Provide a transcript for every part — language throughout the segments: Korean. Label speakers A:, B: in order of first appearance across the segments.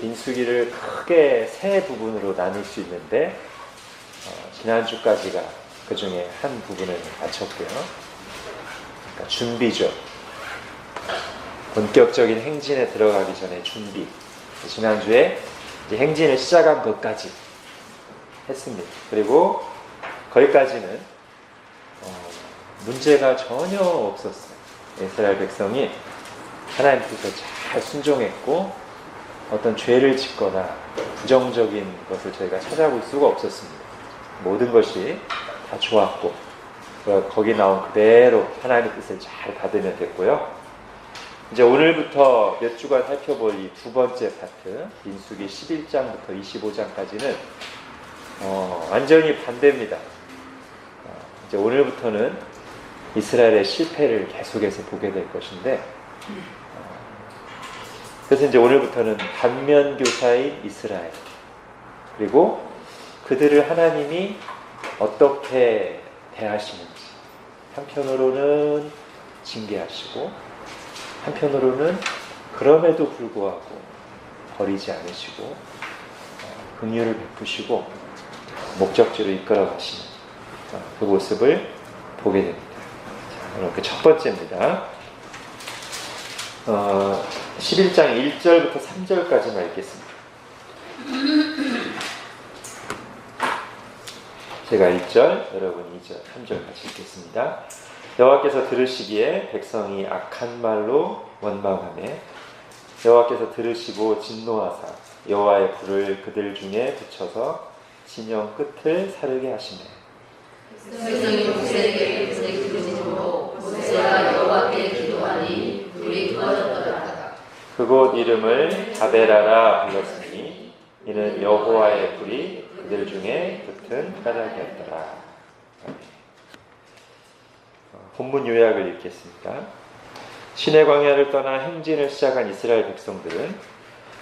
A: 민수기를 크게 세 부분으로 나눌 수 있는데 지난주까지가 그 중에 한 부분을 마쳤고요. 그러니까 준비죠. 본격적인 행진에 들어가기 전에 준비. 지난주에 이제 행진을 시작한 것까지 했습니다. 그리고 거기까지는 문제가 전혀 없었어요. 이스라엘 백성이 하나님 뜻에 잘 순종했고 어떤 죄를 짓거나 부정적인 것을 저희가 찾아볼 수가 없었습니다. 모든 것이 다 좋았고 거기 나온 그대로 하나님의 뜻을 잘 받으면 됐고요. 이제 오늘부터 몇 주간 살펴볼 이 두 번째 파트, 민수기 11장부터 25장까지는 완전히 반대입니다. 이제 오늘부터는 이스라엘의 실패를 계속해서 보게 될 것인데, 그래서 이제 오늘부터는 반면교사인 이스라엘, 그리고 그들을 하나님이 어떻게 대하시는지, 한편으로는 징계하시고 한편으로는 그럼에도 불구하고 버리지 않으시고 긍휼을 베푸시고 목적지로 이끌어 가시는 그 모습을 보게 됩니다. 자, 오늘 그 첫 번째입니다. 11장 1절부터 3절까지만 읽겠습니다. 제가 1절, 여러분 2절, 3절 같이 읽겠습니다. 여호와께서 들으시기에 백성이 악한 말로 원망하매 여호와께서 들으시고 진노하사 여호와의 불을 그들 중에 붙여서 진영 끝을 사르게 하시매
B: 백성이 모세에게 부르짖고 모세가 여호와께 기도하니 불이 꺼졌더라.
A: 그곳 이름을 다베라라 불렀으니 이는 여호와의 불이 그들 중에 붙은 까닭이었더라. 본문 요약을 읽겠습니다. 시내 광야를 떠나 행진을 시작한 이스라엘 백성들은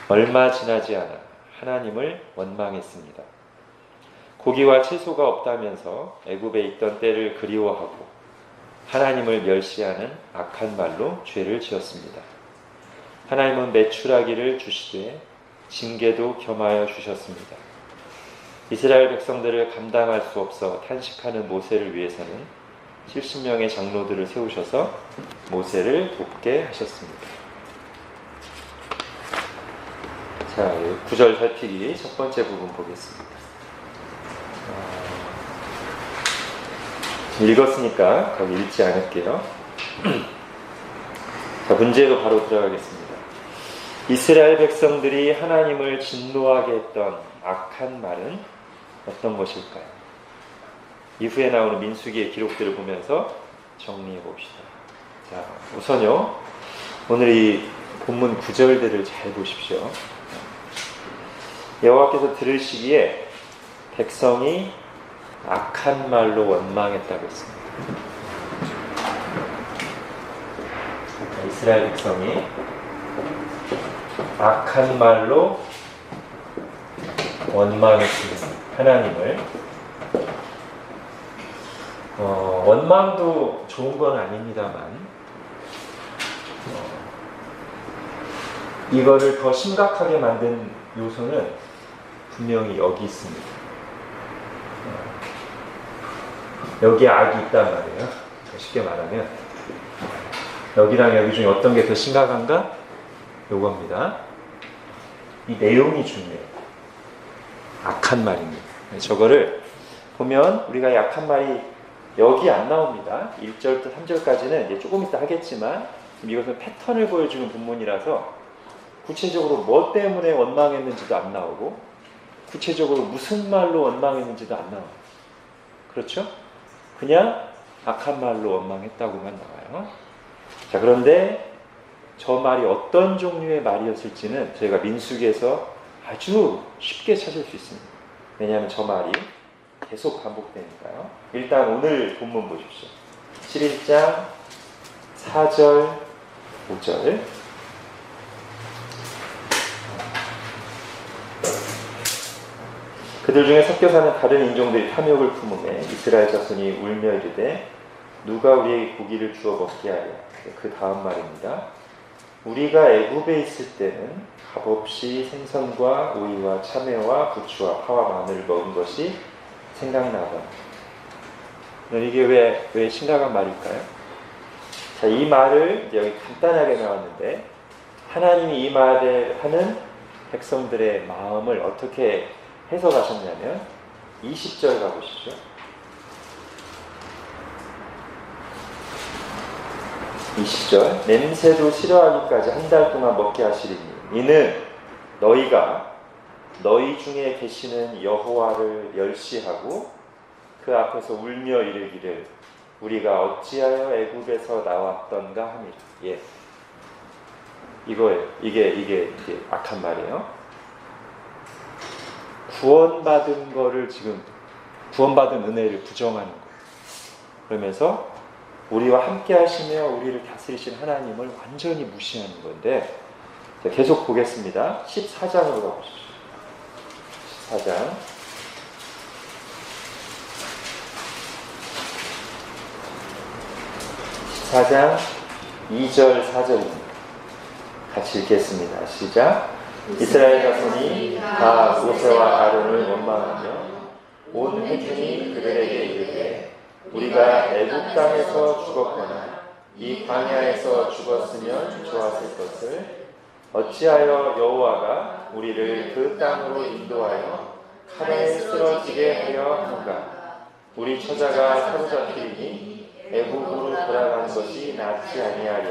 A: 얼마 지나지 않아 하나님을 원망했습니다. 고기와 채소가 없다면서 애굽에 있던 때를 그리워하고 하나님을 멸시하는 악한 말로 죄를 지었습니다. 하나님은 메추라기를 주시되 징계도 겸하여 주셨습니다. 이스라엘 백성들을 감당할 수 없어 탄식하는 모세를 위해서는 70명의 장로들을 세우셔서 모세를 돕게 하셨습니다. 자, 9절 살피기 첫 번째 부분 보겠습니다. 읽었으니까 거기 읽지 않을게요. 자, 문제로 바로 들어가겠습니다. 이스라엘 백성들이 하나님을 진노하게 했던 악한 말은 어떤 것일까요? 이후에 나오는 민수기의 기록들을 보면서 정리해 봅시다. 자, 우선요, 오늘 이 본문 9절들을 잘 보십시오. 여호와께서 들으시기에 백성이 악한 말로 원망했다고 했습니다. 이스라엘 백성이 악한 말로 원망했습니다. 하나님을. 원망도 좋은 건 아닙니다만 이거를 더 심각하게 만든 요소는 분명히 여기 있습니다. 여기에 악이 있단 말이에요. 쉽게 말하면 여기랑 여기 중에 어떤 게 더 심각한가? 요겁니다. 이 내용이 중요해요. 악한 말입니다. 저거를 보면 우리가 이 악한 말이 여기 안 나옵니다. 1절부터 3절까지는 이제 조금 이따 하겠지만 지금 이것은 패턴을 보여주는 본문이라서 구체적으로 뭐 때문에 원망했는지도 안 나오고 구체적으로 무슨 말로 원망했는지도 안 나와요. 그렇죠? 그냥 악한 말로 원망했다고만 나와요. 자, 그런데 저 말이 어떤 종류의 말이었을지는 저희가 민수기에서 아주 쉽게 찾을 수 있습니다. 왜냐하면 저 말이 계속 반복되니까요. 일단 오늘 본문 보십시오. 11장 4절, 5절. 그들 중에 섞여 사는 다른 인종들이 탐욕을 품음에 이스라엘 자손이 울며 이르되 누가 우리에게 고기를 주어 먹게 하랴. 그 다음 말입니다. 우리가 애굽에 있을 때는 값없이 생선과 오이와 참외와 부추와 파와 마늘을 먹은 것이 생각나거나. 이게 왜 심각한 말일까요? 자, 이 말을 여기 간단하게 나왔는데 하나님이 이 말을 하는 백성들의 마음을 어떻게 해석하셨냐면 20절 가보시죠. 20절 냄새도 싫어하기까지 한 달 동안 먹게 하시리니 이는 너희가 너희 중에 계시는 여호와를 멸시하고 그 앞에서 울며 이르기를 우리가 어찌하여 애굽에서 나왔던가 함이라. 예, 이거예요. 이게 악한 말이에요. 구원받은 거를 지금 구원받은 은혜를 부정하는 거예요. 그러면서 우리와 함께 하시며 우리를 다스리신 하나님을 완전히 무시하는 건데, 자, 계속 보겠습니다. 14장으로 가보십시오. 14장. 14장 2절 4절입니다. 같이 읽겠습니다. 시작. 이스라엘 자손이 다 모세와 아론을 원망하며 온 회중이 그들에게 이르되 우리가 애굽 땅에서 죽었거나 이 광야에서 죽었으면 좋았을 것을 어찌하여 여호와가 우리를 그 땅으로 인도하여 칼에 쓰러지게 하려 하는가. 우리 처자가 사로잡히니 애굽으로 돌아가는 것이 낫지 아니하랴.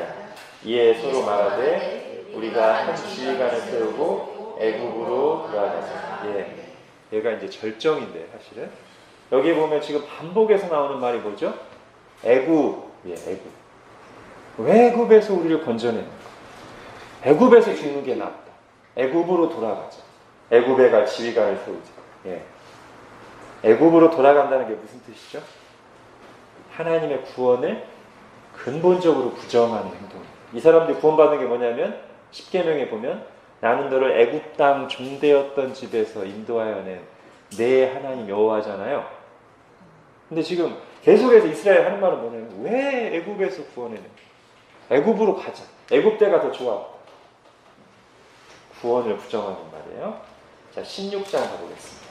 A: 이에 서로 말하되 우리가 한 주일간을 세우고 애굽으로 돌아가자. 예, 얘가 이제 절정인데 사실은 여기 보면 지금 반복해서 나오는 말이 뭐죠? 애굽. 예, 애굽. 왜 애굽에서 우리를 건져내는가? 애굽에서 죽는 게 낫다. 애굽으로 돌아가자. 애굽에 갈 지휘관을 세우자. 예. 애굽으로 돌아간다는 게 무슨 뜻이죠? 하나님의 구원을 근본적으로 부정하는 행동입니다. 이 사람들이 구원받는 게 뭐냐면 10계명에 보면 나는 너를 애굽 땅 종되었던 집에서 인도하여 낸 내 하나님 여호와잖아요. 근데 지금 계속해서 이스라엘 하는 말은 뭐냐면 왜 애굽에서 구원해내? 애굽으로 가자. 애굽 때가 더 좋아. 구원을 부정하는 말이에요. 자, 16장 가보겠습니다.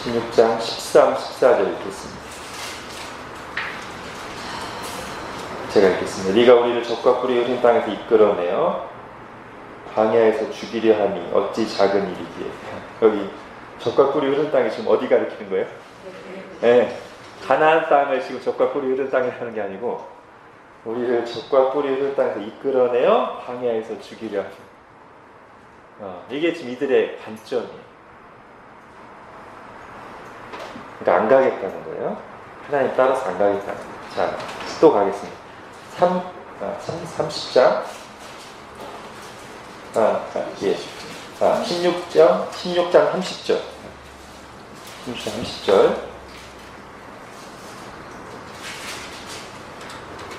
A: (16장) 13, 14절 읽겠습니다. 제가 읽겠습니다. 네가 우리를 적과 꿀이 흐린 땅에서 이끌어내어 광야에서 죽이려 함이 어찌 작은 일이기에. 여기 적과 꿀이 흐른 땅이 지금 어디 가리키는 거예요? 네, 가나안 땅을 지금 적과 꿀이 흐른 땅이라는 게 아니고 우리를 적과 꿀이 흐른 땅에서 이끌어내어 광야에서 죽이려 함이. 이게 지금 이들의 관점이에요. 그러니까 안 가겠다는 거예요. 하나님 따라서 안 가겠다는 거예요. 자, 또 가겠습니다. 30장. 예. 16장 30절. 16장 30절.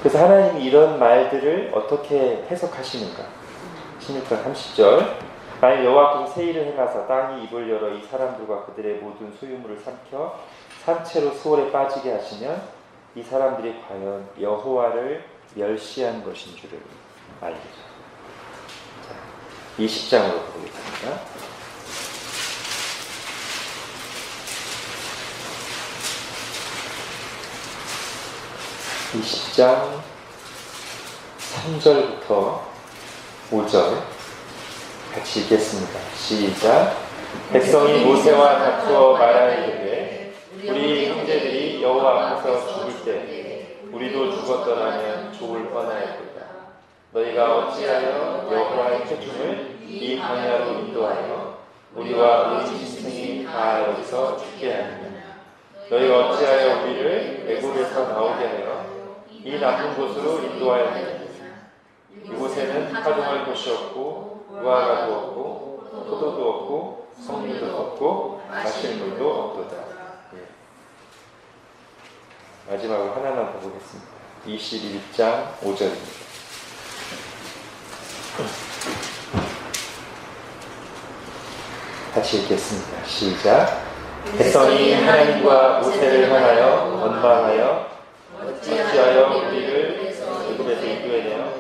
A: 그래서 하나님이 이런 말들을 어떻게 해석하시는가? 16장 30절. 만일 여호와께서 새 일을 행하사 땅이 입을 열어 이 사람들과 그들의 모든 소유물을 삼켜 산채로 수월에 빠지게 하시면 이 사람들이 과연 여호와를 멸시한 것인 줄을 알리죠. 자, 20장으로 보겠습니다. (20장) 3절부터 5절 같이 읽겠습니다. 시작. 백성이 모세와 다투어 말하이르되 우리 형제들이 여호와 앞에서 죽을 때 우리도 죽었더라면 좋을 뻔하였도다. 너희가 어찌하여 여호와의 표중을 이 광야로 인도하여 우리와 우리 짐승이 다 여기서 죽게 하느냐. 너희가 어찌하여 우리를 애굽에서 나오게 하여 이 나쁜 곳으로 인도하여 하느냐. 이곳에는 파종할 곳이 없고 무화과도 없고 포도도 없고 성류도 없고 마실 물도 없도다. 예. 마지막으로 하나만 더 보겠습니다. 21장 5절입니다. 같이 읽겠습니다. 시작. 백성이 하나님과 모세를 향하여 원망하여 어찌하여 우리를 애굽에서 인도해내어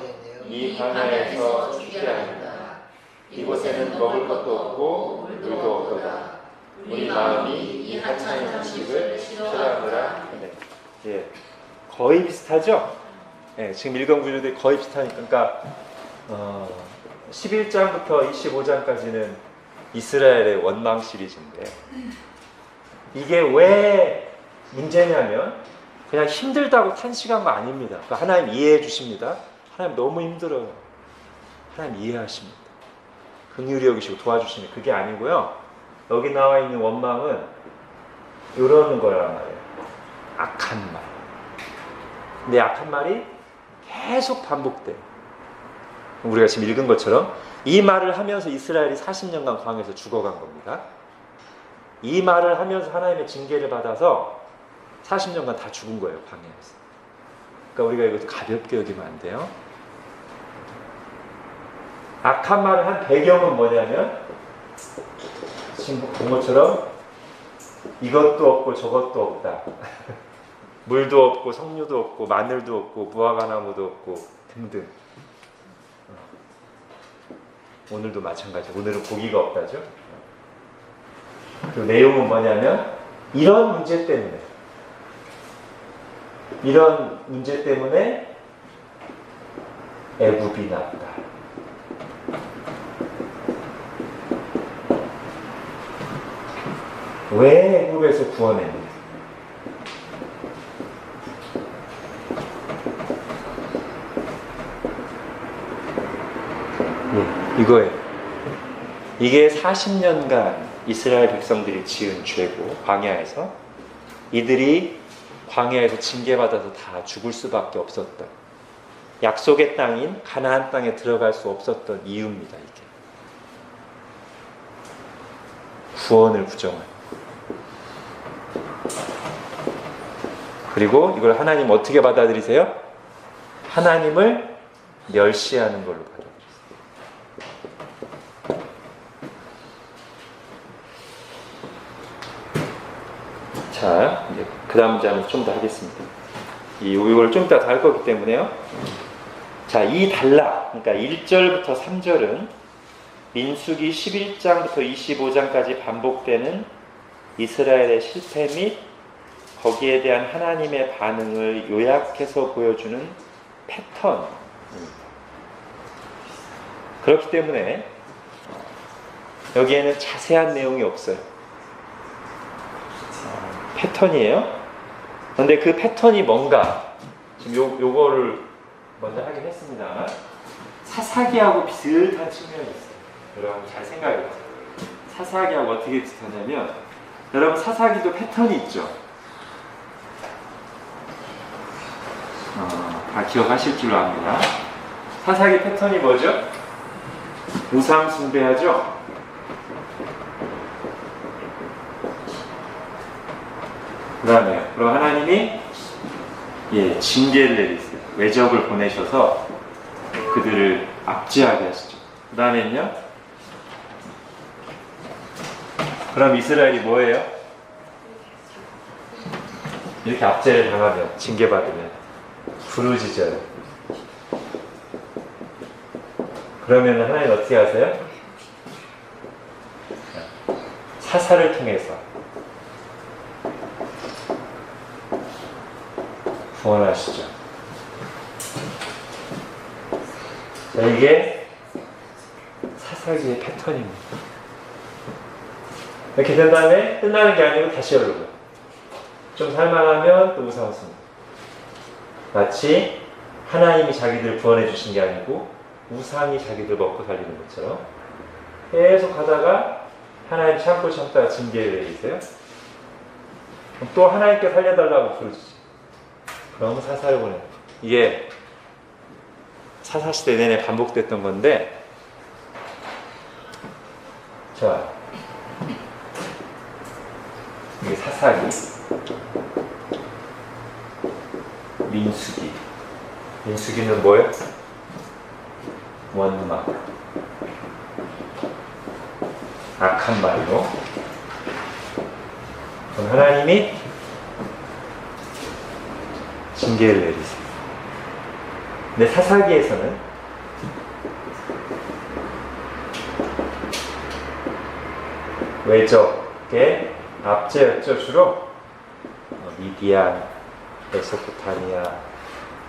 A: 이 광야에서 죽게 하는가. 이곳에는 먹을 것도 없고 물도 없도다. 우리 마음이 이 하찮은 음식을 싫어하느라. 예, 거의 비슷하죠? 예, 지금 읽은 구절들이 거의 비슷하니까. 그러니까 11장부터 25장까지는 이스라엘의 원망 시리즈인데, 이게 왜 문제냐면 그냥 힘들다고 탄식한 거 아닙니다. 그러니까 하나님 이해해 주십니다. 하나님 너무 힘들어요. 하나님 이해하십니다. 긍휼히 여기시고 도와주시니 그게 아니고요. 여기 나와 있는 원망은 이러는 거란 말이에요. 악한 말. 근데 악한 말이 계속 반복돼요. 우리가 지금 읽은 것처럼 이 말을 하면서 이스라엘이 40년간 광야에서 죽어간 겁니다. 이 말을 하면서 하나님의 징계를 받아서 40년간 다 죽은 거예요, 광야에서. 그러니까 우리가 이것도 가볍게 여기면 안 돼요. 악한 말을 한 배경은 뭐냐면 지금 본 것처럼 이것도 없고 저것도 없다. 물도 없고 석류도 없고 마늘도 없고 무화과나무도 없고 등등. 오늘도 마찬가지. 오늘은 고기가 없다죠. 그 내용은 뭐냐면 이런 문제 때문에 애굽이 났다. 왜 애굽에서 구원했냐? 이거예요. 이게 40년간 이스라엘 백성들이 지은 죄고, 광야에서 이들이 광야에서 징계받아서 다 죽을 수밖에 없었던, 약속의 땅인 가나안 땅에 들어갈 수 없었던 이유입니다. 이게 구원을 부정한. 그리고 이걸 하나님 어떻게 받아들이세요? 하나님을 멸시하는 걸로 받아들이세요. 자, 이제 그 다음 장을 좀 더 하겠습니다. 이걸 좀 이따 더 할 거기 때문에요. 자, 이 단락, 그러니까 1절부터 3절은 민수기 11장부터 25장까지 반복되는 이스라엘의 실패 및 거기에 대한 하나님의 반응을 요약해서 보여주는 패턴입니다. 그렇기 때문에 여기에는 자세한 내용이 없어요. 패턴이에요. 그런데 그 패턴이 뭔가, 지금 요거를 먼저 하긴 했습니다만 사사기하고 비슷한 측면이 있어요. 여러분 잘 생각해보세요. 사사기하고 어떻게 비슷하냐면, 여러분 사사기도 패턴이 있죠. 다 기억하실 줄로 압니다. 사사기 패턴이 뭐죠? 우상 숭배하죠. 그 다음에 그럼 하나님이 징계를 내리세요. 외적을 보내셔서 그들을 압제하게 하시죠. 그 다음에는요, 그럼 이스라엘이 뭐예요? 이렇게 압제를 당하면, 징계받으면 부르짖어요. 그러면 하나님 어떻게 하세요? 사사를 통해서 구원하시죠. 자, 이게 사사기의 패턴입니다. 이렇게 된 다음에 끝나는 게 아니고 다시 열고, 좀 살만하면 또 우상숭배. 마치 하나님이 자기들 구원해 주신 게 아니고 우상이 자기들 먹고 살리는 것처럼 계속 하다가 하나님 참고 참다가 징계를 내리세요. 또 하나님께 살려달라고 부르시죠. 그럼 사사를 보내요. 이게 사사시대 내내 반복됐던 건데, 자, 이게 사사기, 민수기. 민수기는 뭐예요? 원망. 악한 말로. 그럼 하나님이 징계를 내리세요. 근데 사사기에서는 외적의 압제였죠. 주로 미디안, 메소포타미아,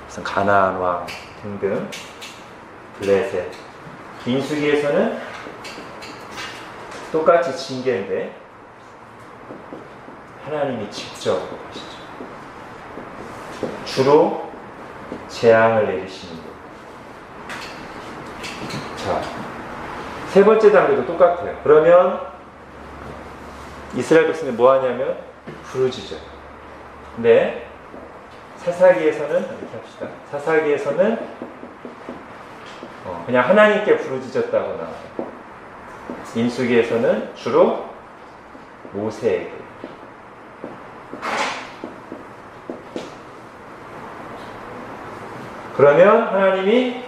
A: 무슨 가나안 왕 등등, 블레셋. 민수기에서는 똑같이 징계인데 하나님이 직접 하시죠. 주로 재앙을 내리시는 분. 자, 세 번째 단계도 똑같아요. 그러면 이스라엘 백성이 뭐 하냐면 부르짖어요. 근데 사사기에서는 이렇게 합시다. 사사기에서는 그냥 하나님께 부르짖었다고 나와요. 민수기에서는 주로 모세에게. 그러면 하나님이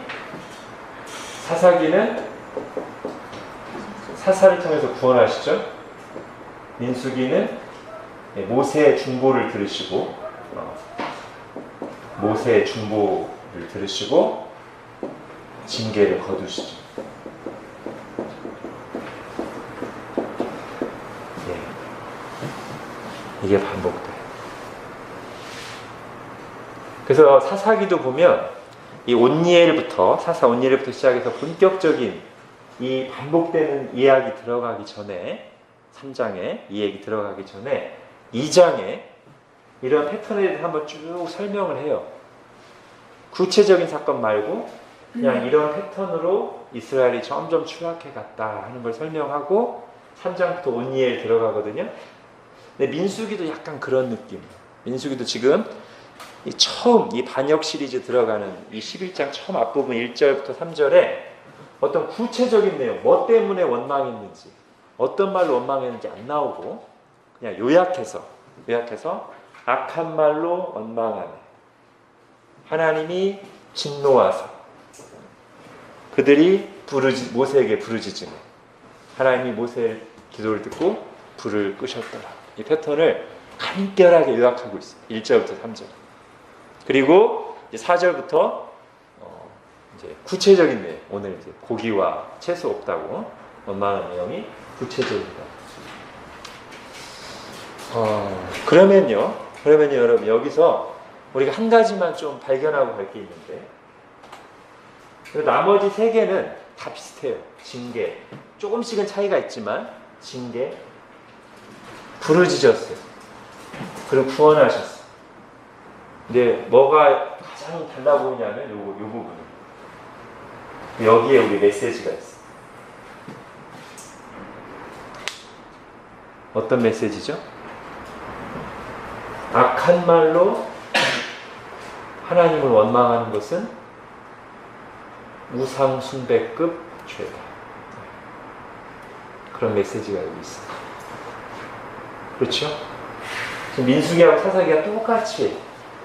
A: 사사기는 사사를 통해서 구원하시죠. 민수기는 모세의 중보를 들으시고 모세의 중보를 들으시고 징계를 거두시죠. 이게 반복돼요. 그래서 사사기도 보면 이 온니엘부터 사사 온니엘부터 시작해서 본격적인 이 반복되는 이야기 들어가기 전에 3장에 이 얘기 들어가기 전에 2장에 이런 패턴에 대해서 한번 쭉 설명을 해요. 구체적인 사건 말고 그냥 이런 패턴으로 이스라엘이 점점 추락해 갔다 하는 걸 설명하고 3장부터 온니엘 들어가거든요. 근데 민수기도 약간 그런 느낌. 민수기도 지금 처음 이 반역 시리즈 들어가는 이 11장 처음 앞부분 1절부터 3절에 어떤 구체적인 내용, 뭐 때문에 원망했는지, 어떤 말로 원망했는지 안 나오고 그냥 요약해서 악한 말로 원망하네. 하나님이 진노하사 그들이 모세에게 부르짖으며 하나님이 모세의 기도를 듣고 불을 끄셨더라. 이 패턴을 간결하게 요약하고 있어요. 1절부터 3절. 그리고 이제 4절부터 이제 구체적인 내용, 오늘 이제 고기와 채소 없다고 원망하는 내용이 구체적입니다. 그러면요 여러분 여기서 우리가 한 가지만 좀 발견하고 갈 게 있는데 나머지 세 개는 다 비슷해요. 징계, 조금씩은 차이가 있지만 징계, 부르짖었어요. 그리고 구원하셨어요. 근데 뭐가 가장 달라 보이냐면 요 부분. 여기에 우리 메시지가 있어요. 어떤 메시지죠? 악한 말로 하나님을 원망하는 것은 우상 숭배급 죄다. 그런 메시지가 여기 있어요. 그렇죠? 지금 민수기하고 사사기가 똑같이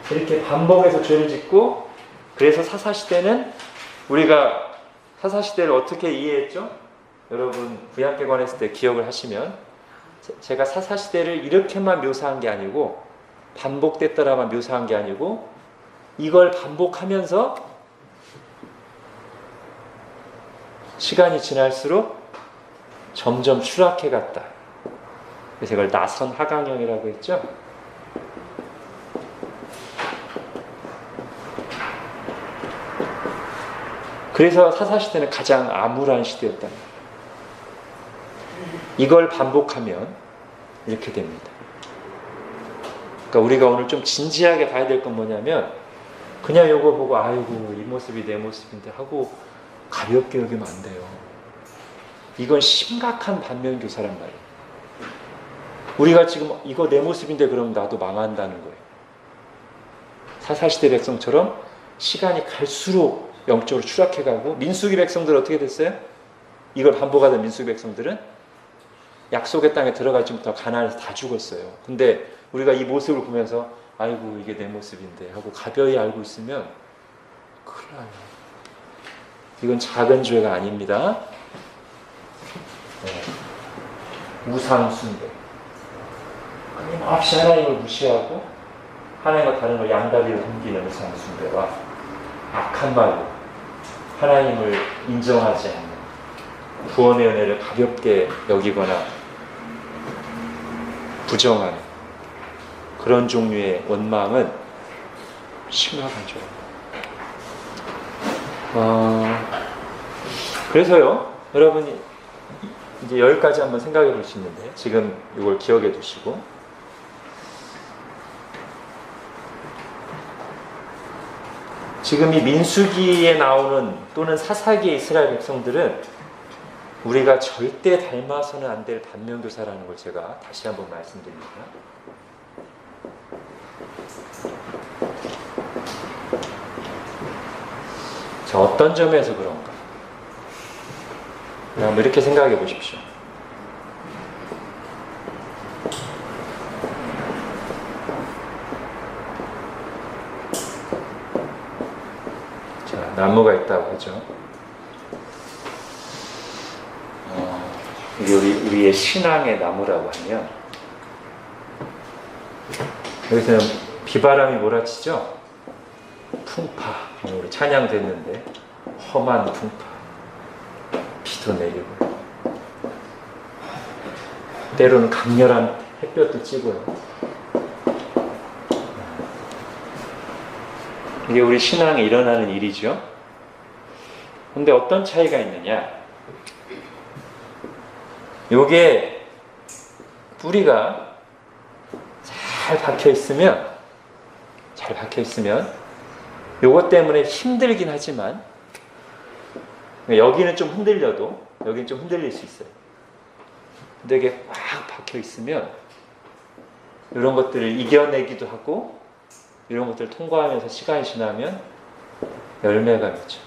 A: 이렇게 반복해서 죄를 짓고, 그래서 사사시대는 우리가 사사시대를 어떻게 이해했죠? 여러분 구약개관 했을 때 기억을 하시면 제가 사사시대를 이렇게만 묘사한 게 아니고 반복됐더라만 묘사한 게 아니고 이걸 반복하면서 시간이 지날수록 점점 추락해 갔다. 그래서 이걸 나선 하강형이라고 했죠. 그래서 사사시대는 가장 암울한 시대였다. 이걸 반복하면 이렇게 됩니다. 그러니까 우리가 오늘 좀 진지하게 봐야 될 건 뭐냐면 그냥 이거 보고 아이고 이 모습이 내 모습인데 하고 가볍게 여기면 안 돼요. 이건 심각한 반면교사란 말이에요. 우리가 지금 이거 내 모습인데 그러면 나도 망한다는 거예요. 사사시대 백성처럼 시간이 갈수록 영적으로 추락해가고, 민수기 백성들은 어떻게 됐어요? 이걸 반복하던 민수기 백성들은 약속의 땅에 들어갈 쯤부터 가나안에서 다 죽었어요. 근데 우리가 이 모습을 보면서 아이고 이게 내 모습인데 하고 가벼이 알고 있으면 큰일 나요. 이건 작은 죄가 아닙니다. 우상숭배. 끊임없이 하나님을 무시하고 하나님과 다른 걸 양다리를 옮기는 우상숭배와 악한 말로 하나님을 인정하지 않는 구원의 은혜를 가볍게 여기거나 부정하는 그런 종류의 원망은 심각하죠. 그래서요, 여러분이 이제 여기까지 한번 생각해 볼 수 있는데, 지금 이걸 기억해 두시고, 지금 이 민수기에 나오는 또는 사사기의 이스라엘 백성들은 우리가 절대 닮아서는 안 될 반면교사라는 걸 제가 다시 한번 말씀드립니다. 자, 어떤 점에서 그런가? 한번 이렇게 생각해 보십시오. 자, 나무가 있다고 하죠. 이게 우리의 신앙의 나무라고 하면, 여기서는 비바람이 몰아치죠? 풍파, 우리 찬양됐는데 험한 풍파, 비도 내리고 때로는 강렬한 햇볕도 찌고요. 이게 우리 신앙에 일어나는 일이죠. 근데 어떤 차이가 있느냐? 요게 뿌리가 잘 박혀 있으면 요것 때문에 힘들긴 하지만, 여기는 좀 흔들려도 여기는 좀 흔들릴 수 있어요. 근데 이게 꽉 박혀 있으면 이런 것들을 이겨내기도 하고, 이런 것들을 통과하면서 시간이 지나면 열매가 맺죠.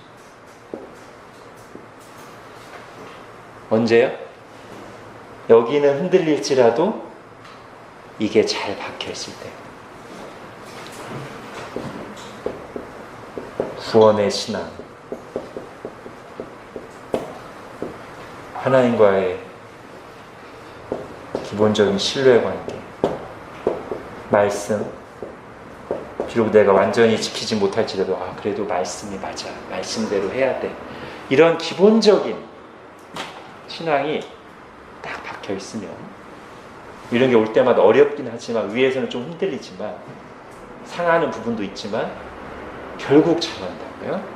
A: 언제요? 여기는 흔들릴지라도 이게 잘 박혀 있을 때. 구원의 신앙, 하나님과의 기본적인 신뢰 관계, 말씀, 비록 내가 완전히 지키지 못할지라도 그래도 말씀이 맞아, 말씀대로 해야 돼, 이런 기본적인 신앙이 딱 박혀 있으면, 이런 게 올 때마다 어렵긴 하지만 위에서는 좀 흔들리지만 상하는 부분도 있지만 결국 잘한다고요.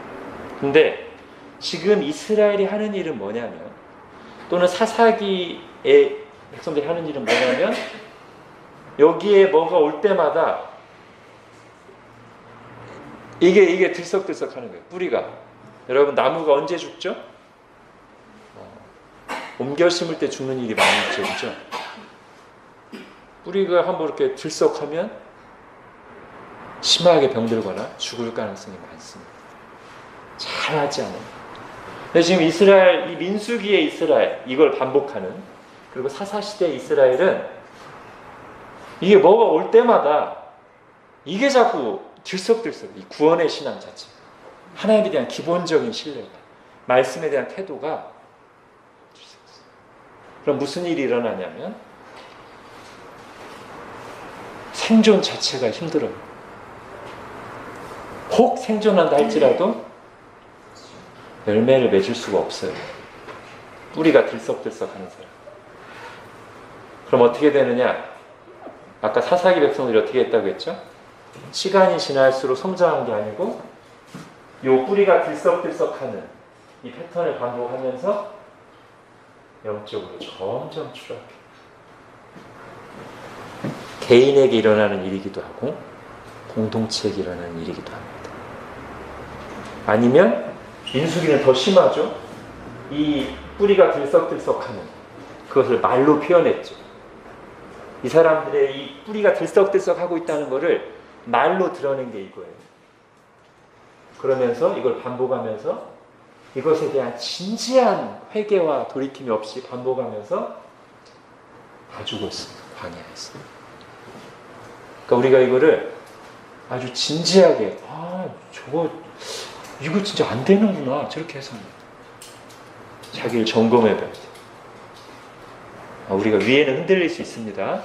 A: 근데 지금 이스라엘이 하는 일은 뭐냐면, 또는 사사기의 백성들이 하는 일은 뭐냐면, 여기에 뭐가 올 때마다 이게 들썩들썩 하는 거예요. 뿌리가. 여러분, 나무가 언제 죽죠? 옮겨 심을 때 죽는 일이 많이 있죠, 그죠? 뿌리가 한번 이렇게 들썩하면 심하게 병들거나 죽을 가능성이 많습니다. 잘하지 않아요. 근데 지금 이스라엘, 이 민수기의 이스라엘, 이걸 반복하는, 그리고 사사시대의 이스라엘은 이게 뭐가 올 때마다 이게 자꾸 들썩들썩, 이 구원의 신앙 자체, 하나님에 대한 기본적인 신뢰가, 말씀에 대한 태도가 들썩들썩. 그럼 무슨 일이 일어나냐면 생존 자체가 힘들어요. 혹 생존한다 할지라도 열매를 맺을 수가 없어요. 뿌리가 들썩들썩하는 사람. 그럼 어떻게 되느냐? 아까 사사기 백성들이 어떻게 했다고 했죠? 시간이 지날수록 성장한 게 아니고 요 뿌리가 들썩들썩하는 이 패턴을 반복하면서 영적으로 점점 추락해요. 개인에게 일어나는 일이기도 하고 공동체에게 일어나는 일이기도 합니다. 아니면 민수기는 더 심하죠. 이 뿌리가 들썩들썩하는 그것을 말로 표현했죠. 이 사람들의 이 뿌리가 들썩들썩하고 있다는 것을 말로 드러낸 게 이거예요. 그러면서 이걸 반복하면서 이것에 대한 진지한 회개와 돌이킴이 없이 반복하면서 다 죽었습니다. 광야에서. 그러니까 우리가 이거를 아주 진지하게, 이거 진짜 안 되는구나, 저렇게 해서 자기를 점검해 봐야 돼. 우리가 위에는 흔들릴 수 있습니다.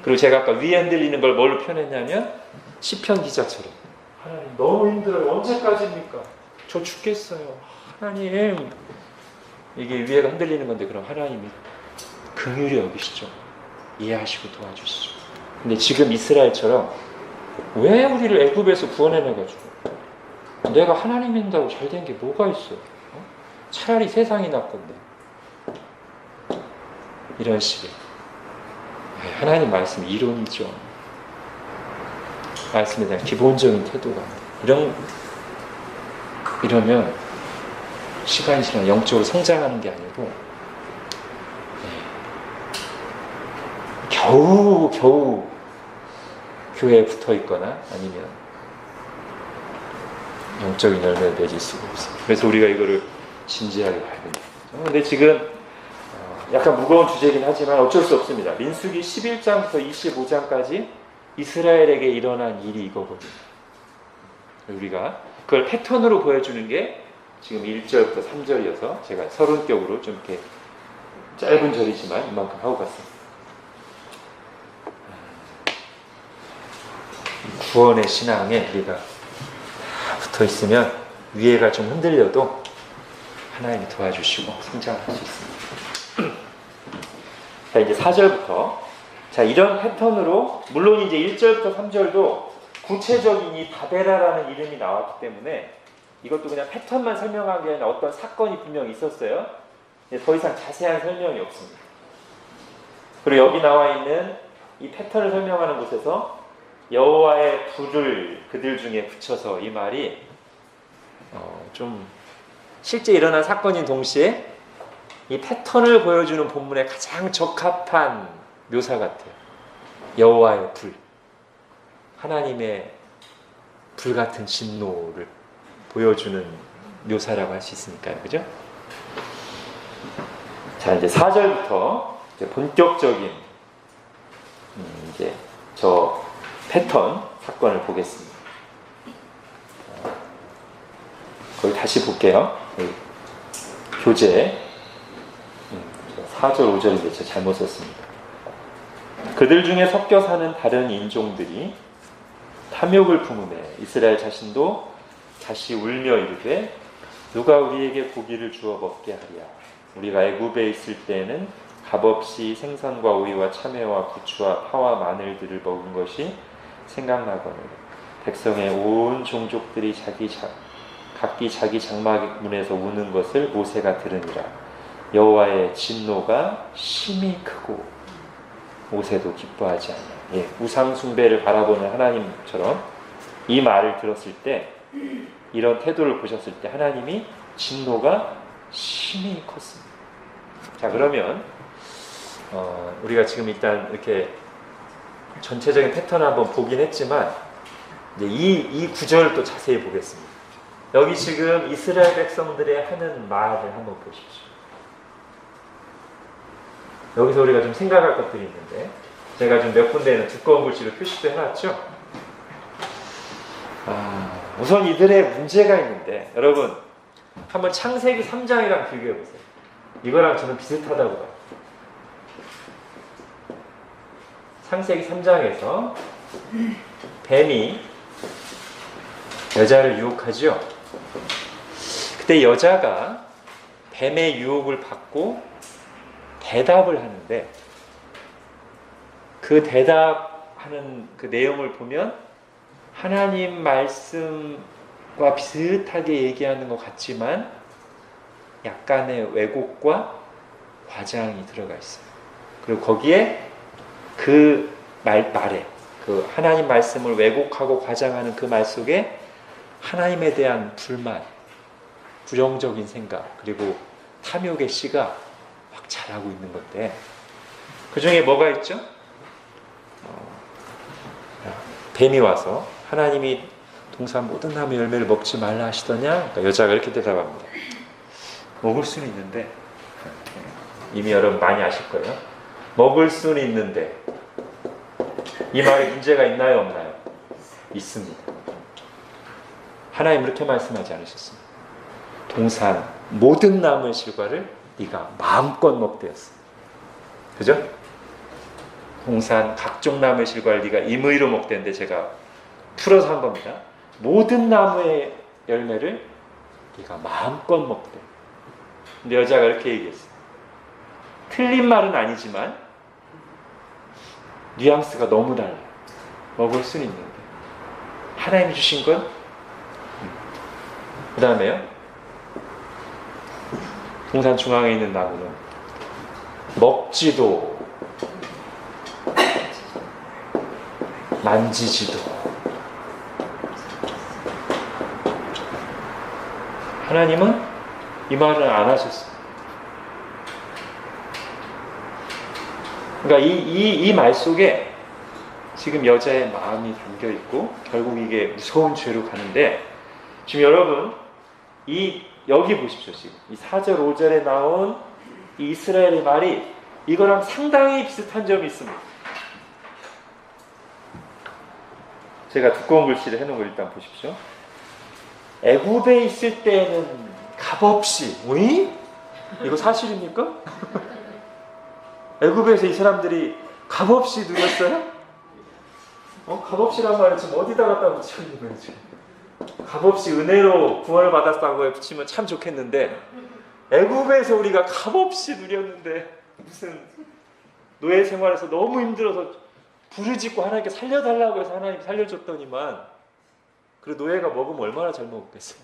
A: 그리고 제가 아까 위에 흔들리는 걸 뭘로 표현했냐면 시편 기자처럼 하나님 너무 힘들어요. 언제까지입니까? 저 죽겠어요. 하나님, 이게 위에가 흔들리는 건데 그럼 하나님이 긍휼히 여기시죠. 이해하시고 도와주시죠. 근데 지금 이스라엘처럼 왜 우리를 애굽에서 구원해내가지고 내가 하나님 믿는다고 잘 된 게 뭐가 있어? 차라리 세상이 낫건데. 이런 식의 하나님 말씀 이론이죠. 말씀에 대한 기본적인 태도가 이러면 시간이 지나 영적으로 성장하는 게 아니고 겨우 교회에 붙어 있거나 아니면 영적인 열매를 맺을 수가 없어요. 그래서 우리가 이거를 진지하게 봐야 됩니다. 근데 지금 약간 무거운 주제이긴 하지만 어쩔 수 없습니다. 민수기 11장부터 25장까지 이스라엘에게 일어난 일이 이거거든요. 우리가 그걸 패턴으로 보여주는 게 지금 1절부터 3절이어서 제가 서론격으로 좀 이렇게 짧은 절이지만 이만큼 하고 갔습니다. 구원의 신앙에 우리가 붙어 있으면 위에가 좀 흔들려도 하나님이 도와주시고 성장할 수 있습니다. 자, 이제 4절부터. 자, 이런 패턴으로, 물론 이제 1절부터 3절도 구체적인 이 바베라라는 이름이 나왔기 때문에 이것도 그냥 패턴만 설명한 게 아니라 어떤 사건이 분명히 있었어요. 더 이상 자세한 설명이 없습니다. 그리고 여기 나와 있는 이 패턴을 설명하는 곳에서 여호와의 불을 그들 중에 붙여서 이 말이 좀 실제 일어난 사건인 동시에 이 패턴을 보여주는 본문에 가장 적합한 묘사 같아요. 여호와의 불, 하나님의 불같은 진노를 보여주는 묘사라고 할 수 있으니까요, 그죠? 자, 이제 4절부터 이제 본격적인 이제 저 패턴 사건을 보겠습니다. 거기 다시 볼게요. 교재 4절 5절인데 제가 잘못 썼습니다. 그들 중에 섞여 사는 다른 인종들이 탐욕을 품으며 이스라엘 자신도 다시 울며 이르되 누가 우리에게 고기를 주어 먹게 하랴. 우리가 애굽에 있을 때에는 값없이 생선과 오이와 참외와 부추와 파와 마늘들을 먹은 것이 생각나거늘 백성의 온 종족들이 각기 자기 장막문에서 우는 것을 모세가 들으니라. 여호와의 진노가 심히 크고 모세도 기뻐하지 않아. 예, 우상 숭배를 바라보는 하나님처럼 이 말을 들었을 때, 이런 태도를 보셨을 때 하나님이 진노가 심히 컸습니다. 자, 그러면 우리가 지금 일단 이렇게 전체적인 패턴을 한번 보긴 했지만 이제 이 구절을 또 자세히 보겠습니다. 여기 지금 이스라엘 백성들의 하는 말을 한번 보십시오. 여기서 우리가 좀 생각할 것들이 있는데 제가 좀 몇 군데에는 두꺼운 글씨로 표시도 해놨죠. 우선 이들의 문제가 있는데 여러분 한번 창세기 3장이랑 비교해보세요. 이거랑 저는 비슷하다고 봐요. 창세기 3장에서 뱀이 여자를 유혹하죠. 그때 여자가 뱀의 유혹을 받고 대답을 하는데 그 대답하는 그 내용을 보면 하나님 말씀과 비슷하게 얘기하는 것 같지만 약간의 왜곡과 과장이 들어가 있어요. 그리고 거기에 그 말에 그 하나님 말씀을 왜곡하고 과장하는 그 말 속에 하나님에 대한 불만, 부정적인 생각, 그리고 탐욕의 씨가 확 자라고 있는 건데 그 중에 뭐가 있죠? 뱀이 와서 하나님이 동산 모든 나무 열매를 먹지 말라 하시더냐? 그러니까 여자가 이렇게 대답합니다. 먹을 수는 있는데 이미 여러분 많이 아실 거예요. 먹을 수는 있는데 이 말에 문제가 있나요, 없나요? 있습니다. 하나님 이렇게 말씀하지 않으셨습니다. 동산 모든 나무의 실과를 네가 마음껏 먹되었어. 그죠? 홍산 각종 나무의 실과 네가 임의로 먹되는데 제가 풀어서 한 겁니다. 모든 나무의 열매를 네가 마음껏 먹되. 근데 여자가 이렇게 얘기했어요. 틀린 말은 아니지만 뉘앙스가 너무 달라요. 먹을 수는 있는데 하나님이 주신 건 그 다음에요. 동산 중앙에 있는 나무는 먹지도 만지지도. 하나님은 이 말을 안 하셨어요. 그러니까 이 말 속에 지금 여자의 마음이 담겨 있고 결국 이게 무서운 죄로 가는데, 지금 여러분 여기 보십시오. 지금 이 4절 5절에 나온 이 이스라엘의 말이 이거랑 상당히 비슷한 점이 있습니다. 제가 두꺼운 글씨를 해놓은 걸 일단 보십시오. 애굽에 있을 때는 값없이, 오이? 이거 사실입니까? 애굽에서 이 사람들이 값없이 누렸어요? 값없이란 말을 지금 어디다 갖다 붙이는 거예요, 지금? 값없이 은혜로 구원을 받았다고 붙이면 참 좋겠는데, 애굽에서 우리가 값없이 누렸는데 무슨 노예 생활에서 너무 힘들어서 부르짖고 하나님께 살려달라고 해서 하나님이 살려줬더니만, 그리고 노예가 먹으면 얼마나 잘 먹었겠어요.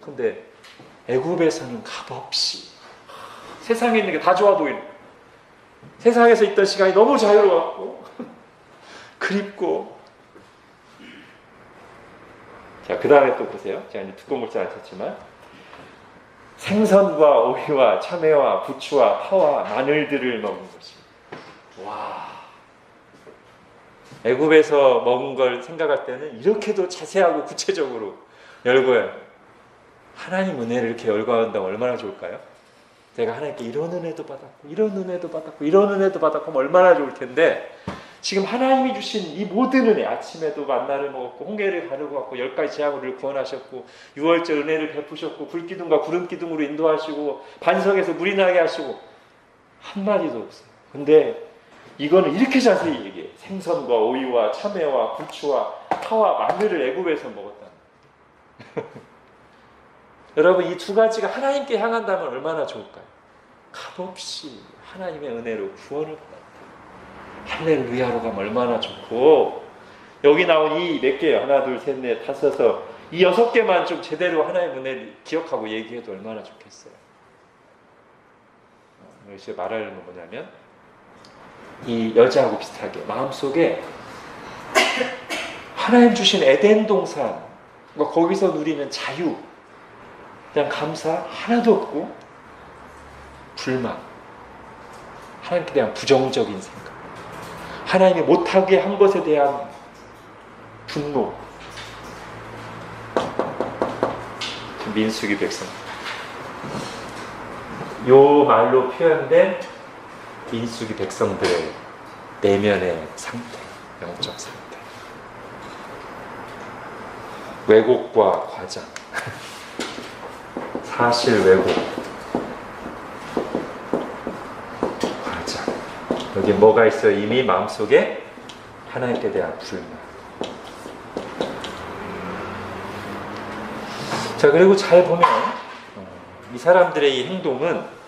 A: 근데 애굽에서는 값없이 세상에 있는 게 다 좋아 보이는, 세상에서 있던 시간이 너무 자유로웠고 그립고. 자, 그 다음에 또 보세요. 제가 이제 두꺼운 글자 안 썼지만, 생선과 오이와 참외와 부추와 파와 마늘들을 먹은 것입니다. 와, 애굽에서 먹은 걸 생각할 때는 이렇게도 자세하고 구체적으로 열거해요. 하나님 은혜를 이렇게 열거한다면 얼마나 좋을까요? 내가 하나님께 이런 은혜도 받았고 이런 은혜도 받았고 이런 은혜도 받았고 하면 얼마나 좋을 텐데, 지금 하나님이 주신 이 모든 은혜, 아침에도 만나를 먹었고 홍해를 가르고 10가지 재앙을 구원하셨고 6월절 은혜를 베푸셨고 불기둥과 구름기둥으로 인도하시고 반석에서 물이 나게 하시고 한마디도 없어요. 근데 이거는 이렇게 자세히 얘기해요. 생선과 오이와 참외와 부추와 파와 마늘을 애굽에서 먹었다는 여러분, 이 두 가지가 하나님께 향한다면 얼마나 좋을까요? 값없이 하나님의 은혜로 구원을 받았다. 할렐루야로 가면 얼마나 좋고, 여기 나온 이 몇 개요? 하나, 둘, 셋, 넷, 다섯에서 이 6개만 좀 제대로 하나님의 은혜를 기억하고 얘기해도 얼마나 좋겠어요. 여기서 말하려는 건 뭐냐면, 이 여자하고 비슷하게 마음속에 하나님 주신 에덴 동산, 거기서 누리는 자유, 그냥 감사 하나도 없고 불만, 하나님께 대한 부정적인 생각, 하나님이 못하게 한 것에 대한 분노. 민수기 백성, 요 말로 표현된 민수기 백성들의 내면의 상태, 영적 상태, 왜곡과 과장, 사실 왜곡, 과장. 여기 뭐가 있어요? 이미 마음속에 하나님께 대한 불만. 자, 그리고 잘 보면 이 사람들의 이 행동은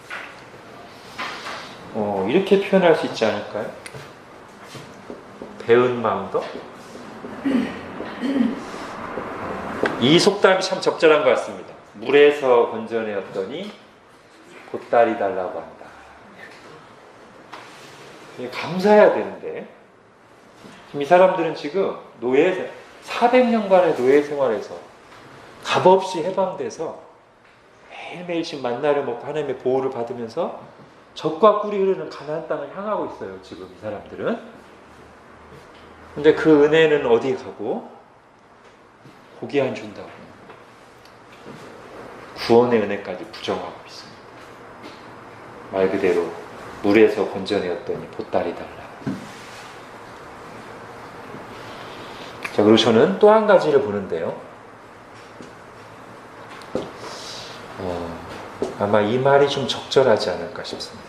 A: 이렇게 표현할 수 있지 않을까요? 배은 망덕? 이 속담이 참 적절한 것 같습니다. 물에서 건져내었더니 보따리 달라고 한다. 감사해야 되는데, 이 사람들은 지금 400년간의 노예 생활에서 값없이 해방돼서 매일매일씩 만나를 먹고 하나님의 보호를 받으면서 젖과 꿀이 흐르는 가나안 땅을 향하고 있어요. 지금 이 사람들은. 근데 그 은혜는 어디에 가고? 고기 안 준다고 구원의 은혜까지 부정하고 있습니다. 말 그대로 물에서 건져내었더니 보따리 달라. 자, 그리고 저는 또 한 가지를 보는데요. 아마 이 말이 좀 적절하지 않을까 싶습니다.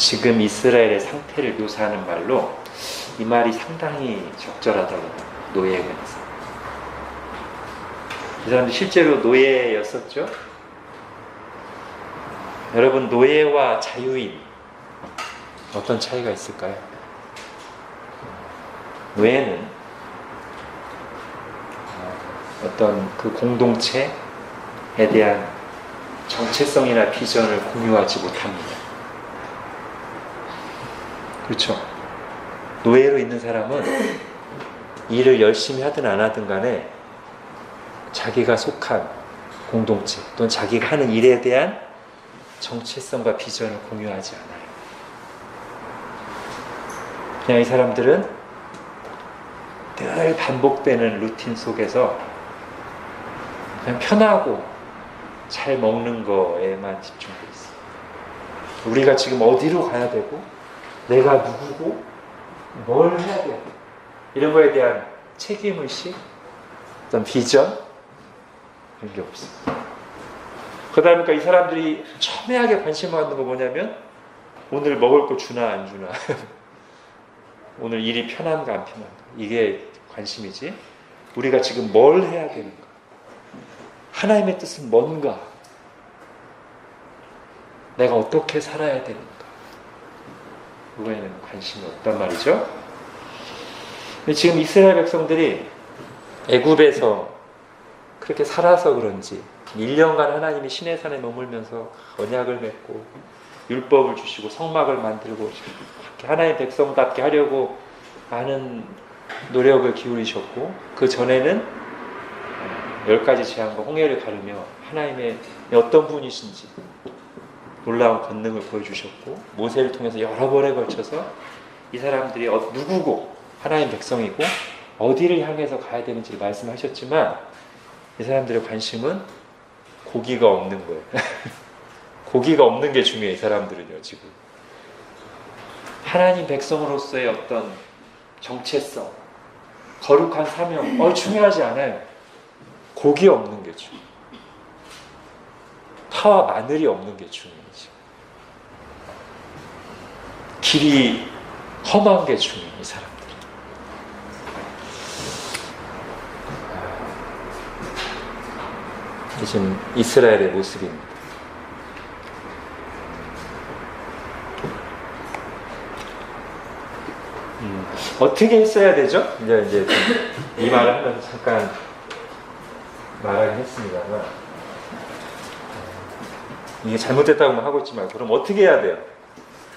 A: 지금 이스라엘의 상태를 묘사하는 말로 이 말이 상당히 적절하다고 노예에게서. 이 사람들이 실제로 노예였었죠. 여러분, 노예와 자유인 어떤 차이가 있을까요? 노예는 어떤 그 공동체에 대한 정체성이나 비전을 공유하지 못합니다. 그렇죠? 노예로 있는 사람은 일을 열심히 하든 안 하든 간에 자기가 속한 공동체 또는 자기가 하는 일에 대한 정체성과 비전을 공유하지 않아요. 그냥 이 사람들은 늘 반복되는 루틴 속에서 그냥 편하고 잘 먹는 거에만 집중돼 있어요. 우리가 지금 어디로 가야 되고 내가 누구고 뭘 해야 되고 이런 거에 대한 책임의식, 어떤 비전 이런 게 없어요. 그러다 보니까 이 사람들이 첨예하게 관심을 갖는 거 뭐냐면 오늘 먹을 거 주나 안 주나 오늘 일이 편한가 안 편한가 이게 관심이지 우리가 지금 뭘 해야 되는가 하나님의 뜻은 뭔가 내가 어떻게 살아야 되는가 그거에는 관심이 없단 말이죠. 근데 지금 이스라엘 백성들이 애굽에서 그렇게 살아서 그런지 1년간 하나님이 시내산에 머물면서 언약을 맺고 율법을 주시고 성막을 만들고 하나님 백성답게 하려고 많은 노력을 기울이셨고 그 전에는 10가지 재앙과 홍해를 가르며 하나님의 어떤 분이신지 놀라운 권능을 보여주셨고 모세를 통해서 여러 번에 걸쳐서 이 사람들이 누구고 하나님 백성이고 어디를 향해서 가야 되는지 말씀하셨지만 이 사람들의 관심은 고기가 없는 거예요. 고기가 없는 게 중요해요. 이 사람들은요 지금 하나님 백성으로서의 어떤 정체성 거룩한 사명 중요하지 않아요. 고기 없는 게 중요해요. 파와 마늘이 없는 게 중요해요. 길이 험한 게 중요해요. 이 사람들 지금 이스라엘의 모습입니다. 어떻게 했어야 되죠? 이제 이 말을 하면서 잠깐 말하긴 했습니다만 이게 잘못됐다고만 하고 있지 말고 그럼 어떻게 해야 돼요?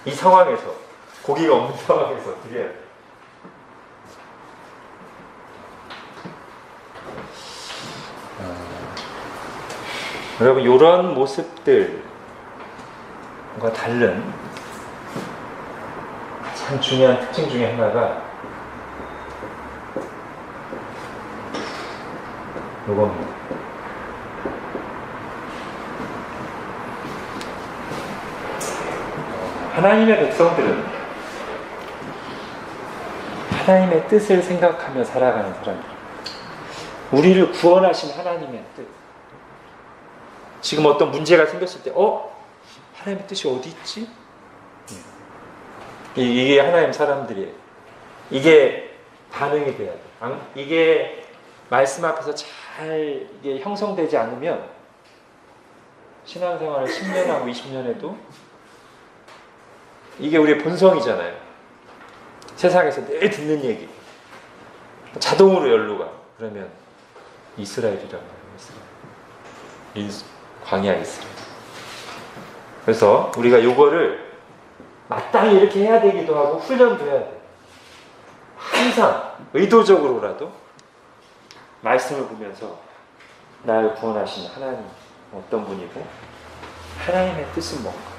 A: 이 상황에서 고기가 없는 상황에서 어떻게 해야 돼요? 여러분 이런 모습들과 다른 가장 중요한 특징 중에 하나가 이겁니다. 하나님의 백성들은 하나님의 뜻을 생각하며 살아가는 사람들. 우리를 구원하신 하나님의 뜻. 지금 어떤 문제가 생겼을 때, 하나님의 뜻이 어디 있지? 이게 하나님 사람들이에요. 이게 반응이 돼야 돼. 이게 말씀 앞에서 잘 이게 형성되지 않으면 신앙생활을 10년하고 20년 해도 이게 우리의 본성이잖아요. 세상에서 늘 듣는 얘기. 자동으로 열로 가. 그러면 이스라엘이란 말이에요. 광야 이스라엘. 그래서 우리가 요거를 마땅히 이렇게 해야 되기도 하고 훈련도 해야 돼. 항상 의도적으로라도 말씀을 보면서 나를 구원하신 하나님 어떤 분이고 하나님의 뜻은 뭔가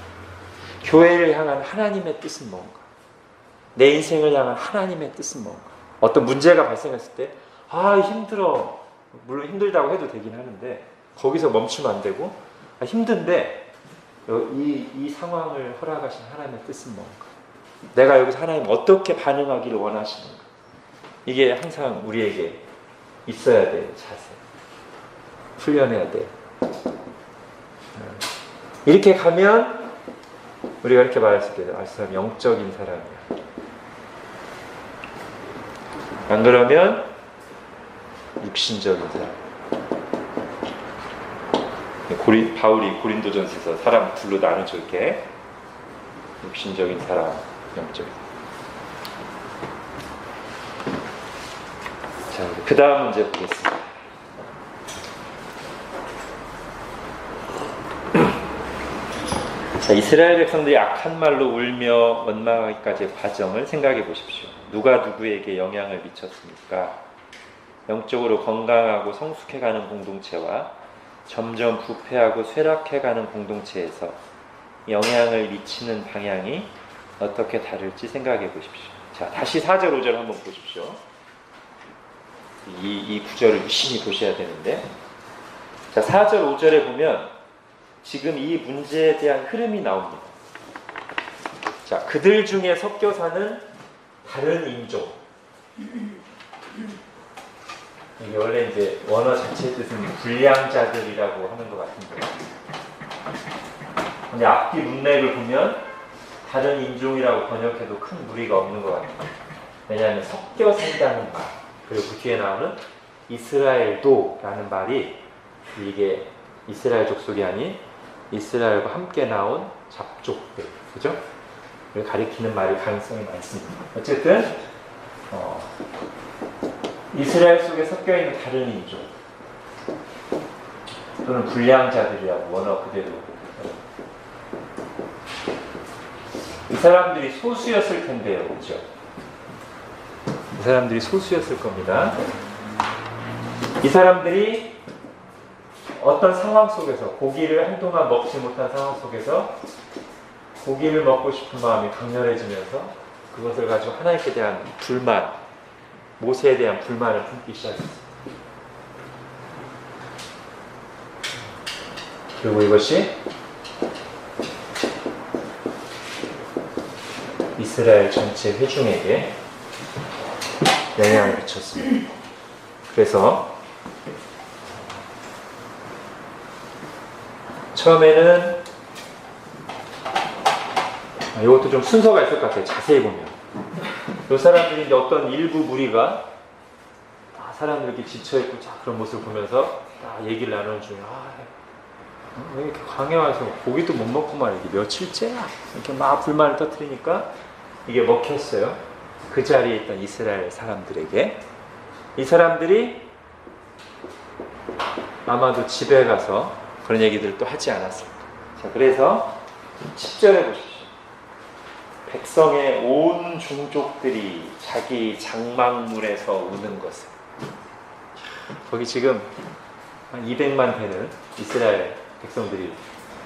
A: 교회를 향한 하나님의 뜻은 뭔가 내 인생을 향한 하나님의 뜻은 뭔가 어떤 문제가 발생했을 때 힘들어 물론 힘들다고 해도 되긴 하는데 거기서 멈추면 안 되고 힘든데 이 상황을 허락하신 하나님의 뜻은 뭔가 내가 여기서 하나님 어떻게 반응하기를 원하시는가 이게 항상 우리에게 있어야 될 자세 훈련해야 돼. 이렇게 가면 우리가 이렇게 말할 수 있겠죠. 이 사람 영적인 사람이야. 안 그러면 육신적인 사람. 바울이 고린도전서에서 사람 둘로 나누죠. 이렇게 육신적인 사람, 영적인 사람. 자, 그 다음 문제 보겠습니다. 자, 이스라엘 백성들이 악한 말로 울며 원망하기까지의 과정을 생각해 보십시오. 누가 누구에게 영향을 미쳤습니까? 영적으로 건강하고 성숙해가는 공동체와 점점 부패하고 쇠락해가는 공동체에서 영향을 미치는 방향이 어떻게 다를지 생각해 보십시오. 자, 다시 4절 5절 한번 보십시오. 이 구절을 유심히 보셔야 되는데, 자, 4절 5절에 보면 지금 이 문제에 대한 흐름이 나옵니다. 자, 그들 중에 섞여 사는 다른 인종. 이게 원래 이제 원어 자체의 뜻은 불량자들이라고 하는 것 같은데, 근데 앞뒤 문맥을 보면 다른 인종이라고 번역해도 큰 무리가 없는 것 같아요. 왜냐하면 섞여 산다는 말, 그리고 그 뒤에 나오는 이스라엘도 라는 말이 이게 이스라엘 족속이 아닌 이스라엘과 함께 나온 잡족들, 그죠? 를 가리키는 말일 가능성이 많습니다. 어쨌든 이스라엘 속에 섞여 있는 다른 인종 또는 불량자들이라고 원어 그대로, 이 사람들이 소수였을 텐데요, 그렇죠? 이 사람들이 소수였을 겁니다. 이 사람들이 어떤 상황 속에서, 고기를 한동안 먹지 못한 상황 속에서 고기를 먹고 싶은 마음이 강렬해지면서 그것을 가지고 하나님께 대한 불만, 모세에 대한 불만을 품기 시작했습니다. 그리고 이것이 이스라엘 전체 회중에게 영향을 미쳤습니다. 그래서 처음에는 이것도 좀 순서가 있을 것 같아요. 자세히 보면 이 사람들이 이제 어떤 일부 무리가 사람들이 이렇게 지쳐있고 그런 모습을 보면서 얘기를 나누는 중에 왜 이렇게 광야 와서 고기도 못 먹고만 이게 며칠째야 이렇게 막 불만을 터뜨리니까 이게 먹혔어요. 그 자리에 있던 이스라엘 사람들에게. 이 사람들이 아마도 집에 가서 그런 얘기들을 또 하지 않았을까. 자, 그래서 10절에 보십시오. 백성의 온 종족들이 자기 장막물에서 우는 것을. 거기 지금 한 200만 되는 이스라엘 백성들이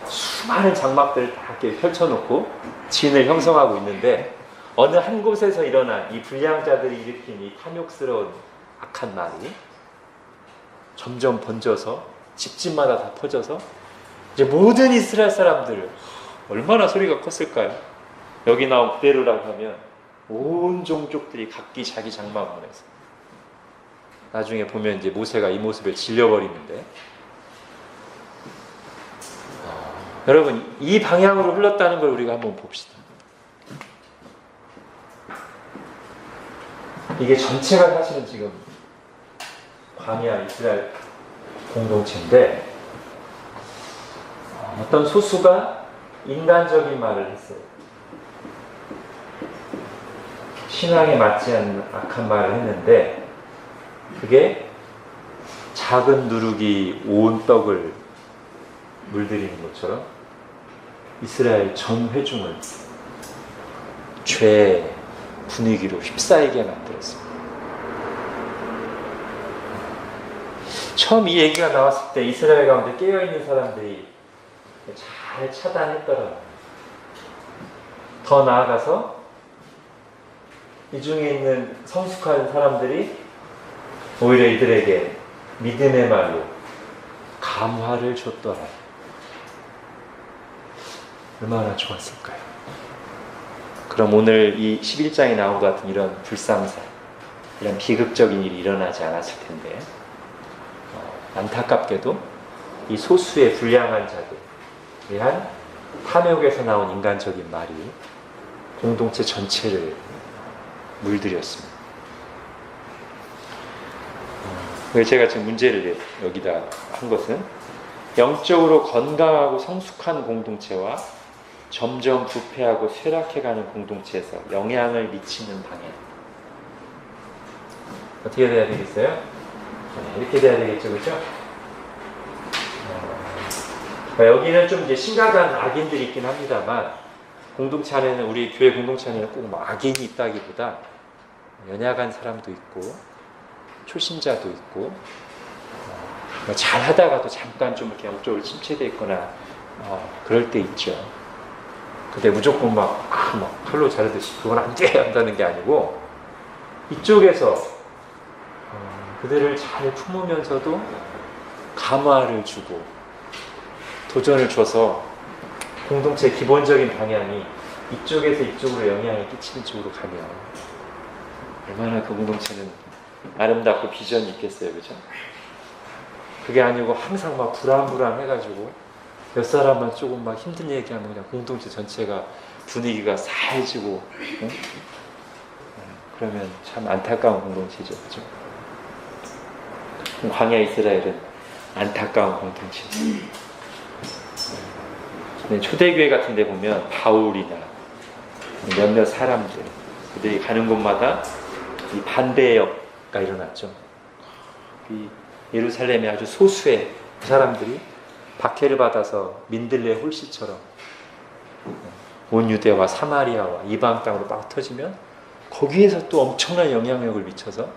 A: 수많은 장막들을 다 이렇게 펼쳐놓고 진을 형성하고 있는데, 어느 한 곳에서 일어난 이 불량자들이 일으킨 이 탐욕스러운 악한 말이 점점 번져서 집집마다 다 퍼져서 이제 모든 이스라엘 사람들, 얼마나 소리가 컸을까요? 여기 나온 그대로라고 하면 온 종족들이 각기 자기 장막문에서, 나중에 보면 이제 모세가 이 모습을 질려버리는데, 여러분 이 방향으로 흘렀다는 걸 우리가 한번 봅시다. 이게 전체가 사실은 지금 광야 이스라엘 공동체인데, 어떤 소수가 인간적인 말을 했어요. 신앙에 맞지 않는 악한 말을 했는데, 그게 작은 누룩이 온 떡을 물들이는 것처럼 이스라엘 전 회중을 죄의 분위기로 휩싸이게 만들었습니다. 처음 이 얘기가 나왔을 때 이스라엘 가운데 깨어있는 사람들이 잘 차단했더라고요. 더 나아가서 이 중에 있는 성숙한 사람들이 오히려 이들에게 믿음의 말로 감화를 줬더라. 얼마나 좋았을까요? 그럼 오늘 이 11장에 나온 것 같은 이런 불상사, 이런 비극적인 일이 일어나지 않았을 텐데, 안타깝게도 이 소수의 불량한 자들에 대한 탐욕에서 나온 인간적인 말이 공동체 전체를 물들였습니다. 그래서 제가 지금 문제를 여기다 한 것은 영적으로 건강하고 성숙한 공동체와 점점 부패하고 쇠락해가는 공동체에서 영향을 미치는 방향. 어떻게 돼야 되겠어요? 네, 이렇게 돼야 되겠죠, 그렇죠? 여기는 좀 이제 심각한 악인들이 있긴 합니다만, 공동체 안에는, 우리 교회 공동체 안에는 꼭 뭐 악인이 있다기보다 연약한 사람도 있고 초신자도 있고, 잘 하다가도 잠깐 좀 이렇게 영적으로 침체되어 있거나 그럴 때 있죠. 근데 무조건 막 칼로 자르듯이 그건 안 돼! 한다는 게 아니고, 이쪽에서 그들을 잘 품으면서도 감화를 주고 도전을 줘서 공동체의 기본적인 방향이 이쪽에서 이쪽으로 영향을 끼치는 쪽으로 가면 얼마나 그 공동체는 아름답고 비전이 있겠어요, 그죠? 그게 아니고 항상 막 불안해가지고 몇 사람만 조금 막 힘든 얘기하면 그냥 공동체 전체가 분위기가 싸해지고, 응? 그러면 참 안타까운 공동체죠, 그죠? 광야 이스라엘은 안타까운 공동체죠. 초대교회 같은 데 보면 바울이나 몇몇 사람들, 그들이 가는 곳마다 이 반대역가 일어났죠. 이 예루살렘의 아주 소수의 사람들이 박해를 받아서 민들레 홀씨처럼 온 유대와 사마리아와 이방 땅으로 막 터지면 거기에서 또 엄청난 영향력을 미쳐서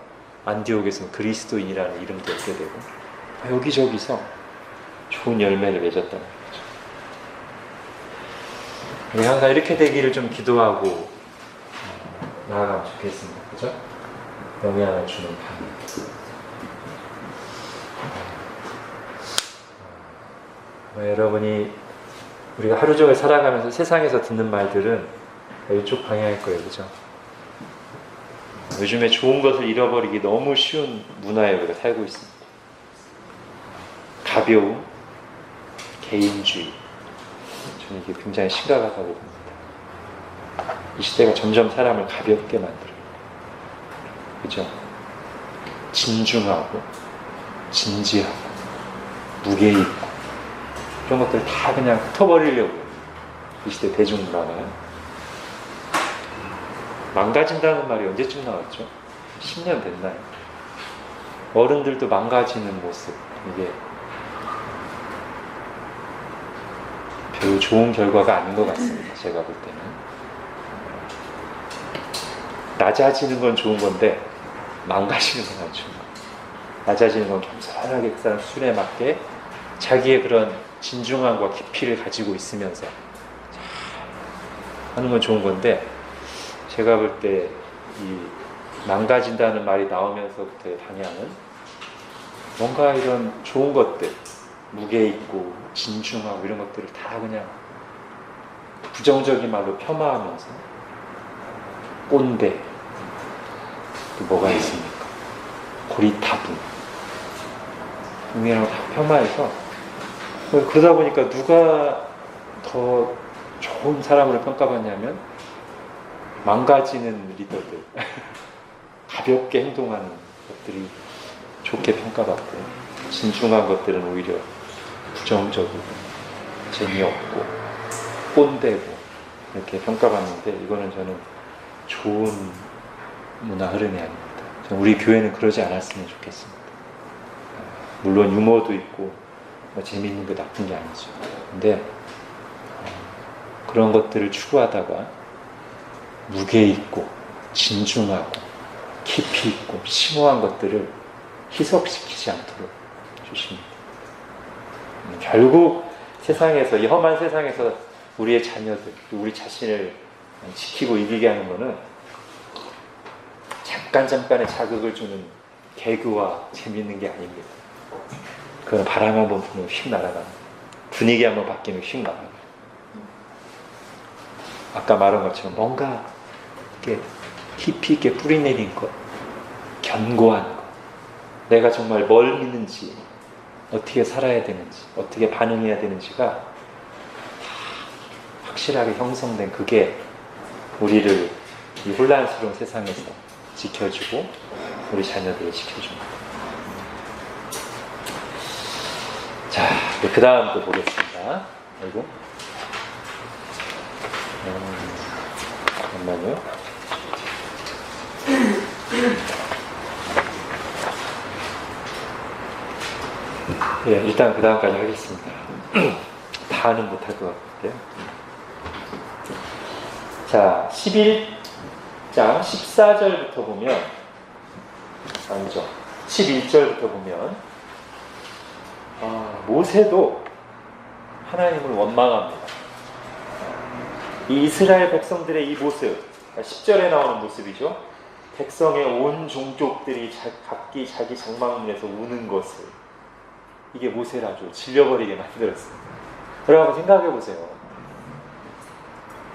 A: 안디옥에서는 그리스도인이라는 이름도 얻게 되고 여기저기서 좋은 열매를 맺었다는 거죠. 우리 항상 이렇게 되기를 좀 기도하고 나아가면 좋겠습니다. 그죠? 영향을 주는 방향. 여러분이 우리가 하루 종일 살아가면서 세상에서 듣는 말들은 이쪽 방향일 거예요. 그죠? 요즘에 좋은 것을 잃어버리기 너무 쉬운 문화에 우리가 살고 있습니다. 가벼움, 개인주의. 저는 이게 굉장히 심각하다고 봅니다. 이 시대가 점점 사람을 가볍게 만들어요. 그죠? 진중하고, 진지하고, 무게 있고, 이런 것들을 다 그냥 흩어버리려고 이 시대 대중문화가. 망가진다는 말이 언제쯤 나왔죠? 10년 됐나요? 어른들도 망가지는 모습, 이게 별로 좋은 결과가 아닌 것 같습니다. 제가 볼 때는. 낮아지는 건 좋은 건데 망가지는 건 안 좋은 거예요. 낮아지는 건 겸손하게 그 사람 수준에 맞게 자기의 그런 진중함과 깊이를 가지고 있으면서 하는 건 좋은 건데, 제가 볼 때 이 망가진다는 말이 나오면서부터의 방향은 뭔가 이런 좋은 것들, 무게 있고 진중하고 이런 것들을 다 그냥 부정적인 말로 폄하하면서 꼰대, 또 뭐가 있습니까? 고리타분 이런 거 다 폄하해서, 그러다 보니까 누가 더 좋은 사람으로 평가받냐면 망가지는 리더들, 가볍게 행동하는 것들이 좋게 평가받고 진중한 것들은 오히려 부정적이고 재미없고 꼰대고 이렇게 평가받는데, 이거는 저는 좋은 문화 흐름이 아닙니다. 저는 우리 교회는 그러지 않았으면 좋겠습니다. 물론 유머도 있고 뭐 재미있는 게 나쁜 게 아니죠. 근데 그런 것들을 추구하다가 무게 있고 진중하고 깊이 있고 심오한 것들을 희석시키지 않도록 조심합니다. 결국 세상에서, 이 험한 세상에서 우리의 자녀들, 우리 자신을 지키고 이기게 하는 것은 잠깐의 자극을 주는 개그와 재미있는 게 아닙니다. 그건 바람 한번 불면 휙 날아가는, 분위기 한번 바뀌면 휙 날아가는. 아까 말한 것처럼 뭔가 이렇게 깊이 있게 뿌리내린 것, 견고한 것, 내가 정말 뭘 믿는지, 어떻게 살아야 되는지, 어떻게 반응해야 되는지가 다 확실하게 형성된 그게 우리를 이 혼란스러운 세상에서 지켜주고 우리 자녀들을 지켜줍니다. 자, 그 다음 또 보겠습니다. 아이고. 잠깐만요. 예, 일단 그 다음까지 하겠습니다. 다는 못할 것 같고요. 자, 11장 14절부터 보면, 아니죠. 11절부터 보면, 모세도 하나님을 원망합니다. 이 이스라엘 백성들의 이 모습, 10절에 나오는 모습이죠. 백성의 온 종족들이 각기 자기 장막문에서 우는 것을, 이게 모세를 아주 질려버리게 만들었어요. 여러분 생각해 보세요.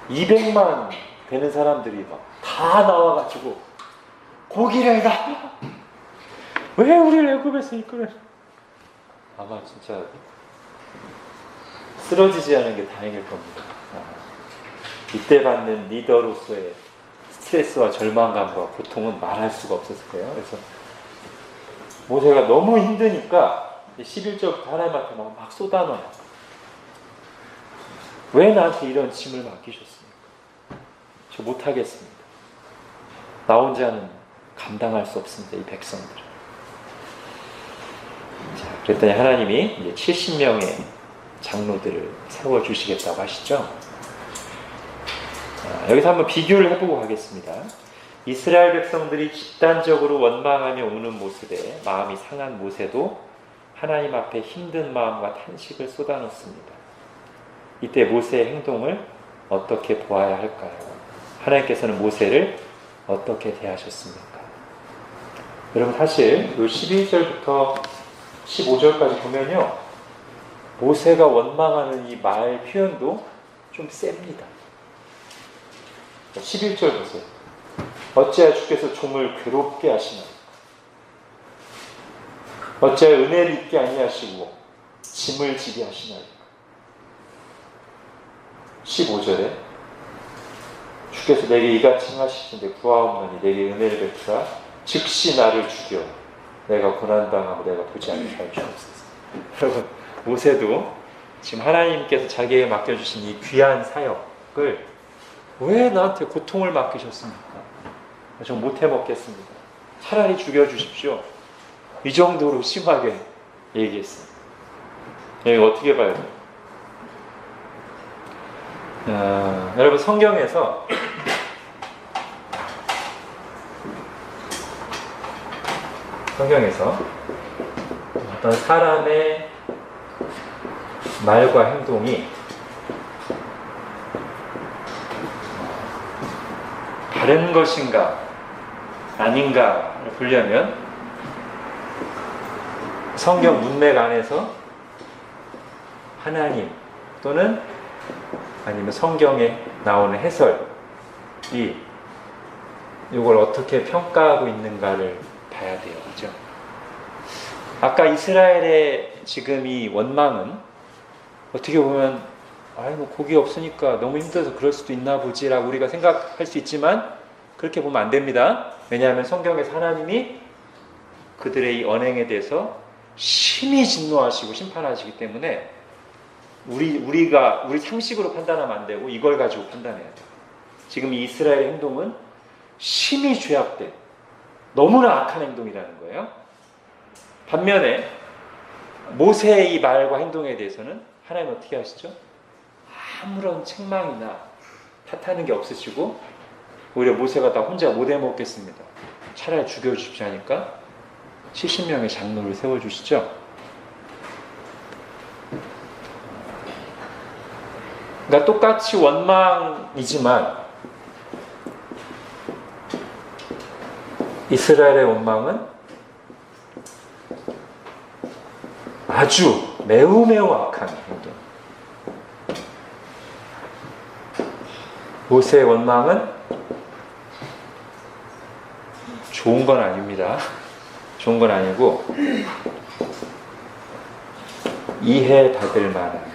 A: 200만 되는 사람들이 막 다 나와가지고 고기를 달라. 왜 우리를 애굽에서 이끌어? 아마 진짜 쓰러지지 않은 게 다행일 겁니다. 이때 받는 리더로서의 스트레스와 절망감과 고통은 말할 수가 없었을 거예요. 그래서 모세가 너무 힘드니까 11절부터 하나님한테 막 쏟아놔요. 왜 나한테 이런 짐을 맡기셨습니까? 저 못하겠습니다. 나 혼자는 감당할 수 없습니다. 이 백성들을. 자, 그랬더니 하나님이 이제 70명의 장로들을 세워주시겠다고 하시죠. 자, 여기서 한번 비교를 해보고 가겠습니다. 이스라엘 백성들이 집단적으로 원망하며 우는 모습에 마음이 상한 모세도 하나님 앞에 힘든 마음과 탄식을 쏟아놓습니다. 이때 모세의 행동을 어떻게 보아야 할까요? 하나님께서는 모세를 어떻게 대하셨습니까? 여러분 사실 이 12절부터 15절까지 보면요, 모세가 원망하는 이 말 표현도 좀 셉니다. 11절 보세요. 어찌하여 주께서 종을 괴롭게 하시나이까? 어찌하여 은혜를 입게 아니하시고 짐을 지게 하시나이까? 15절에 주께서 내게 이같이 행하시는데 구하옵나니 내게 은혜를 베풀어 즉시 나를 죽여 내가 고난당하고 내가 보지 않게 하여 주옵소서. 여러분 모세도 지금 하나님께서 자기에게 맡겨주신 이 귀한 사역을 왜 나한테 고통을 맡기셨습니까? 저 못해 먹겠습니다. 차라리 죽여주십시오. 이 정도로 심하게 얘기했습니다. 여기 어떻게 봐야 돼요? 여러분 성경에서 어떤 사람의 말과 행동이 바른 것인가 아닌가를 보려면 성경 문맥 안에서 하나님 또는 아니면 성경에 나오는 해설이 이걸 어떻게 평가하고 있는가를 봐야 돼요. 그죠? 아까 이스라엘의 지금 이 원망은 어떻게 보면 뭐 고기 없으니까 너무 힘들어서 그럴 수도 있나 보지라고 우리가 생각할 수 있지만 그렇게 보면 안 됩니다. 왜냐하면 성경에서 하나님이 그들의 이 언행에 대해서 심히 진노하시고 심판하시기 때문에 우리 상식으로 판단하면 안 되고 이걸 가지고 판단해야 돼요. 지금 이 이스라엘의 행동은 심히 죄악된 너무나 악한 행동이라는 거예요. 반면에 모세의 이 말과 행동에 대해서는 하나님 어떻게 하시죠? 아무런 책망이나 탓하는 게 없으시고 오히려 모세가 다 혼자 못 해먹겠습니다. 차라리 죽여주십시오 하니까 70명의 장로를 세워주시죠. 그러니까 똑같이 원망이지만 이스라엘의 원망은 아주 매우 악한 행동. 모세의 원망은 좋은 건 아닙니다. 좋은 건 아니고 이해받을 만한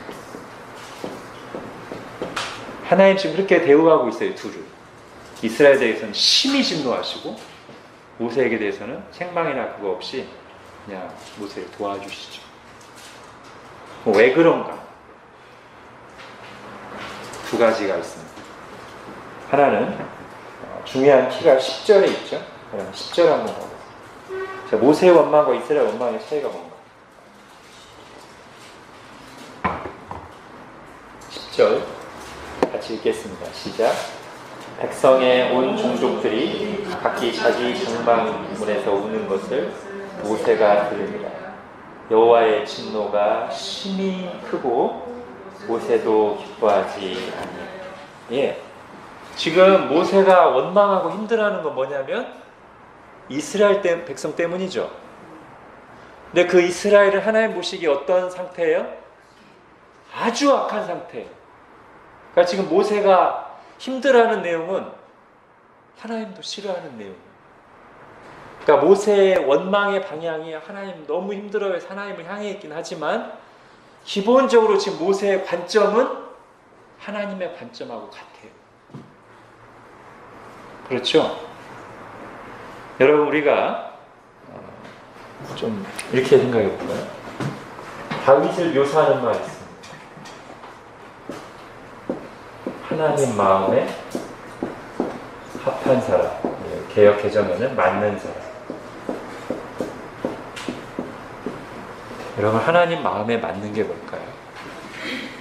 A: 하나님 지금 그렇게 대우하고 있어요, 둘을. 이스라엘에 대해서는 심히 진노하시고 모세에게 대해서는 책망이나 그거 없이 그냥 모세를 도와주시죠. 왜 그런가? 두 가지가 있습니다. 하나는 중요한 키가 10절에 있죠. 그럼 10절 한번 보겠습니다. 자, 모세의 원망과 이스라엘 원망의 차이가 뭔가? 10절 같이 읽겠습니다. 시작. 백성의 온 종족들이 각기 자기 정방문에서 우는 것을 모세가 들으니라. 여호와의 진노가 심히 크고 모세도 기뻐하지 아니하니. 예, 지금 모세가 원망하고 힘들어하는 건 뭐냐면 이스라엘 백성 때문이죠. 근데 그 이스라엘을 하나님 보시기에 어떤 상태예요? 아주 악한 상태예요. 그러니까 지금 모세가 힘들어하는 내용은 하나님도 싫어하는 내용이에요. 그러니까 모세의 원망의 방향이 하나님 너무 힘들어해서 하나님을 향해 있긴 하지만 기본적으로 지금 모세의 관점은 하나님의 관점하고 같아요. 그렇죠? 여러분, 우리가 좀 이렇게 생각해 볼까요? 다윗을 묘사하는 말이 있습니다. 하나님 마음에 합한 사람, 개역 개정에는 맞는 사람. 여러분, 하나님 마음에 맞는 게 뭘까요?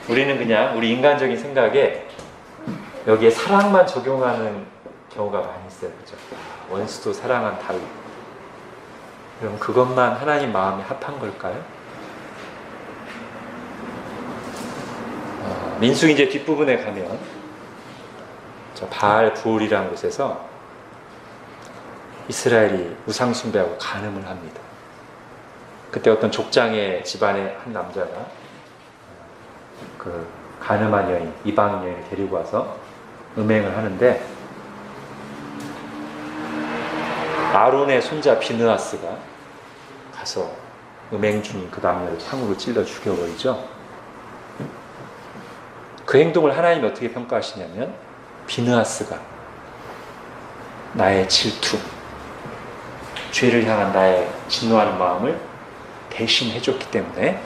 A: 우리는 그냥 우리 인간적인 생각에 여기에 사랑만 적용하는 경우가 많이 있어요. 그죠? 원수도 사랑한 다윗. 여러분, 그것만 하나님 마음에 합한 걸까요? 민수기 이제 뒷부분에 가면 저 바알 부올이라는 곳에서 이스라엘이 우상 숭배하고 간음을 합니다. 그때 어떤 족장의 집안의 한 남자가 그 간음한 여인, 이방인 여인을 데리고 와서 음행을 하는데 아론의 손자 비느하스가 가서 음행 중인 그 남녀를 창으로 찔러 죽여버리죠. 그 행동을 하나님이 어떻게 평가하시냐면 비느하스가 나의 질투, 죄를 향한 나의 진노하는 마음을 대신 해줬기 때문에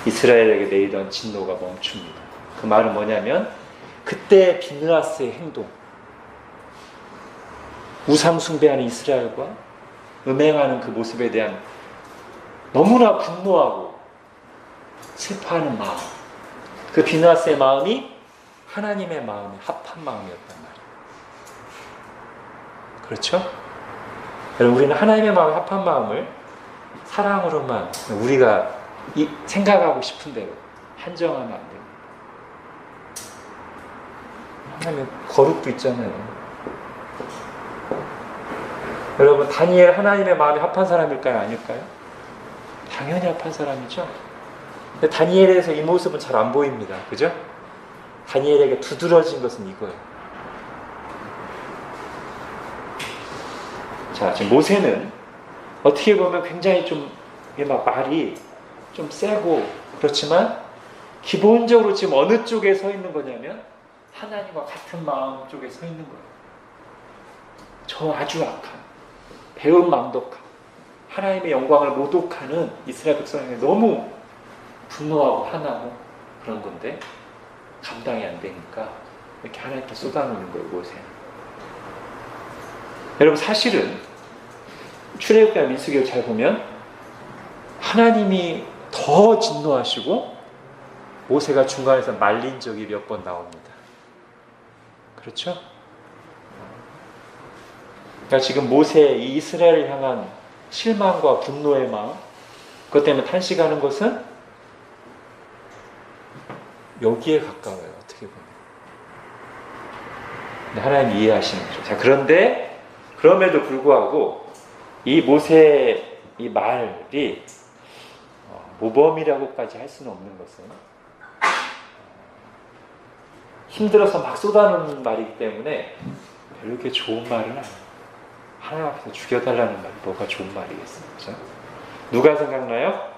A: 이스라엘에게 내리던 진노가 멈춥니다. 그 말은 뭐냐면 그때 비느하스의 행동, 우상 숭배하는 이스라엘과 음행하는 그 모습에 대한 너무나 분노하고 슬퍼하는 마음, 그 비느하스의 마음이 하나님의 마음에 합한 마음이었단 말이에요. 그렇죠? 여러분, 우리는 하나님의 마음에 합한 마음을 사랑으로만 우리가 생각하고 싶은 대로 한정하면 안 돼요. 하나님의 거룩도 있잖아요. 여러분, 다니엘 하나님의 마음에 합한 사람일까요? 아닐까요? 당연히 합한 사람이죠. 근데 다니엘에서 이 모습은 잘 안 보입니다. 그죠? 다니엘에게 두드러진 것은 이거예요. 자, 지금 모세는 어떻게 보면 굉장히 좀 막 말이 좀 세고 그렇지만 기본적으로 지금 어느 쪽에 서 있는 거냐면 하나님과 같은 마음 쪽에 서 있는 거예요. 저 아주 악한, 배은망덕한, 하나님의 영광을 모독하는 이스라엘 백성에게 너무 분노하고 화나고 그런 건데 감당이 안 되니까 이렇게 하나님께 쏟아놓는 거예요, 모세는. 여러분, 사실은 출애굽기와 민수기를 잘 보면 하나님이 더 진노하시고 모세가 중간에서 말린 적이 몇 번 나옵니다. 그렇죠? 그러니까 지금 모세의 이 이스라엘을 향한 실망과 분노의 마음, 그것 때문에 탄식하는 것은 여기에 가까워요. 어떻게 보면. 근데 하나님 이해하시는 거죠. 자, 그런데 그럼에도 불구하고 이 모세의 이 말이 모범이라고까지 할 수는 없는 것은 힘들어서 막 쏟아놓는 말이기 때문에 별로 그렇게 좋은 말은 아니에요. 하나님 앞에서 죽여달라는 말이 뭐가 좋은 말이겠어요. 그죠? 누가 생각나요?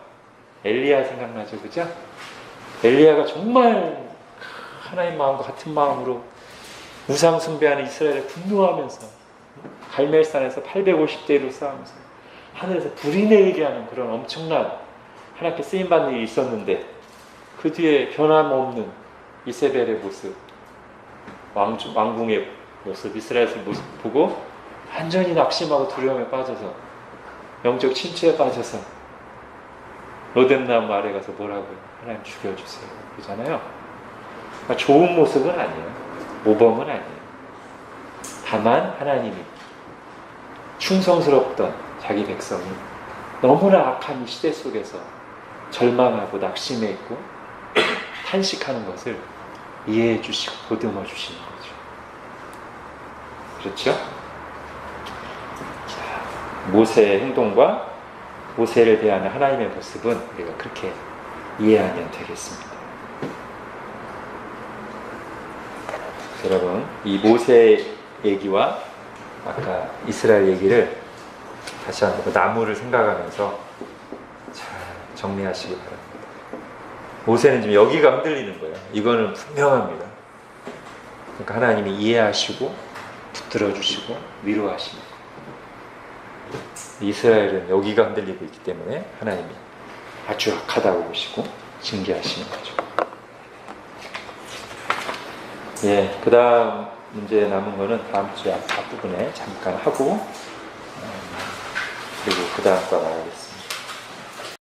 A: 엘리야 생각나죠. 그죠? 엘리야가 정말 하나님 마음과 같은 마음으로 우상 숭배하는 이스라엘에 분노하면서 갈멜산에서 850대 1로 싸우면서 하늘에서 불이 내리게 하는 그런 엄청난 하나님께 쓰임받는 일이 있었는데, 그 뒤에 변함없는 이세벨의 모습, 왕궁의 모습, 이스라엘의 모습 보고 완전히 낙심하고 두려움에 빠져서 영적 침체에 빠져서 로뎀나무 아래 가서 뭐라고요? 하나님 죽여주세요 그러잖아요. 그러니까 좋은 모습은 아니에요. 모범은 아니에요. 다만 하나님이 충성스럽던 자기 백성이 너무나 악한 이 시대 속에서 절망하고 낙심해 있고 탄식하는 것을 이해해 주시고 보듬어 주시는 거죠. 그렇죠? 자, 모세의 행동과 모세를 대하는 하나님의 모습은 우리가 그렇게 이해하면 되겠습니다. 여러분, 이 모세 얘기와 아까 이스라엘 얘기를 다시 한번 나무를 생각하면서 잘 정리하시기 바랍니다. 모세는 지금 여기가 흔들리는 거예요. 이거는 분명합니다. 그러니까 하나님이 이해하시고 붙들어 주시고 위로하시는 거예요. 이스라엘은 여기가 흔들리고 있기 때문에 하나님이 아주 악하다고 보시고 징계하시는 거죠. 예, 그 다음 문제 남은 거는 다음 주에 앞부분에 잠깐 하고, 그리고 그 다음 과 나가겠습니다.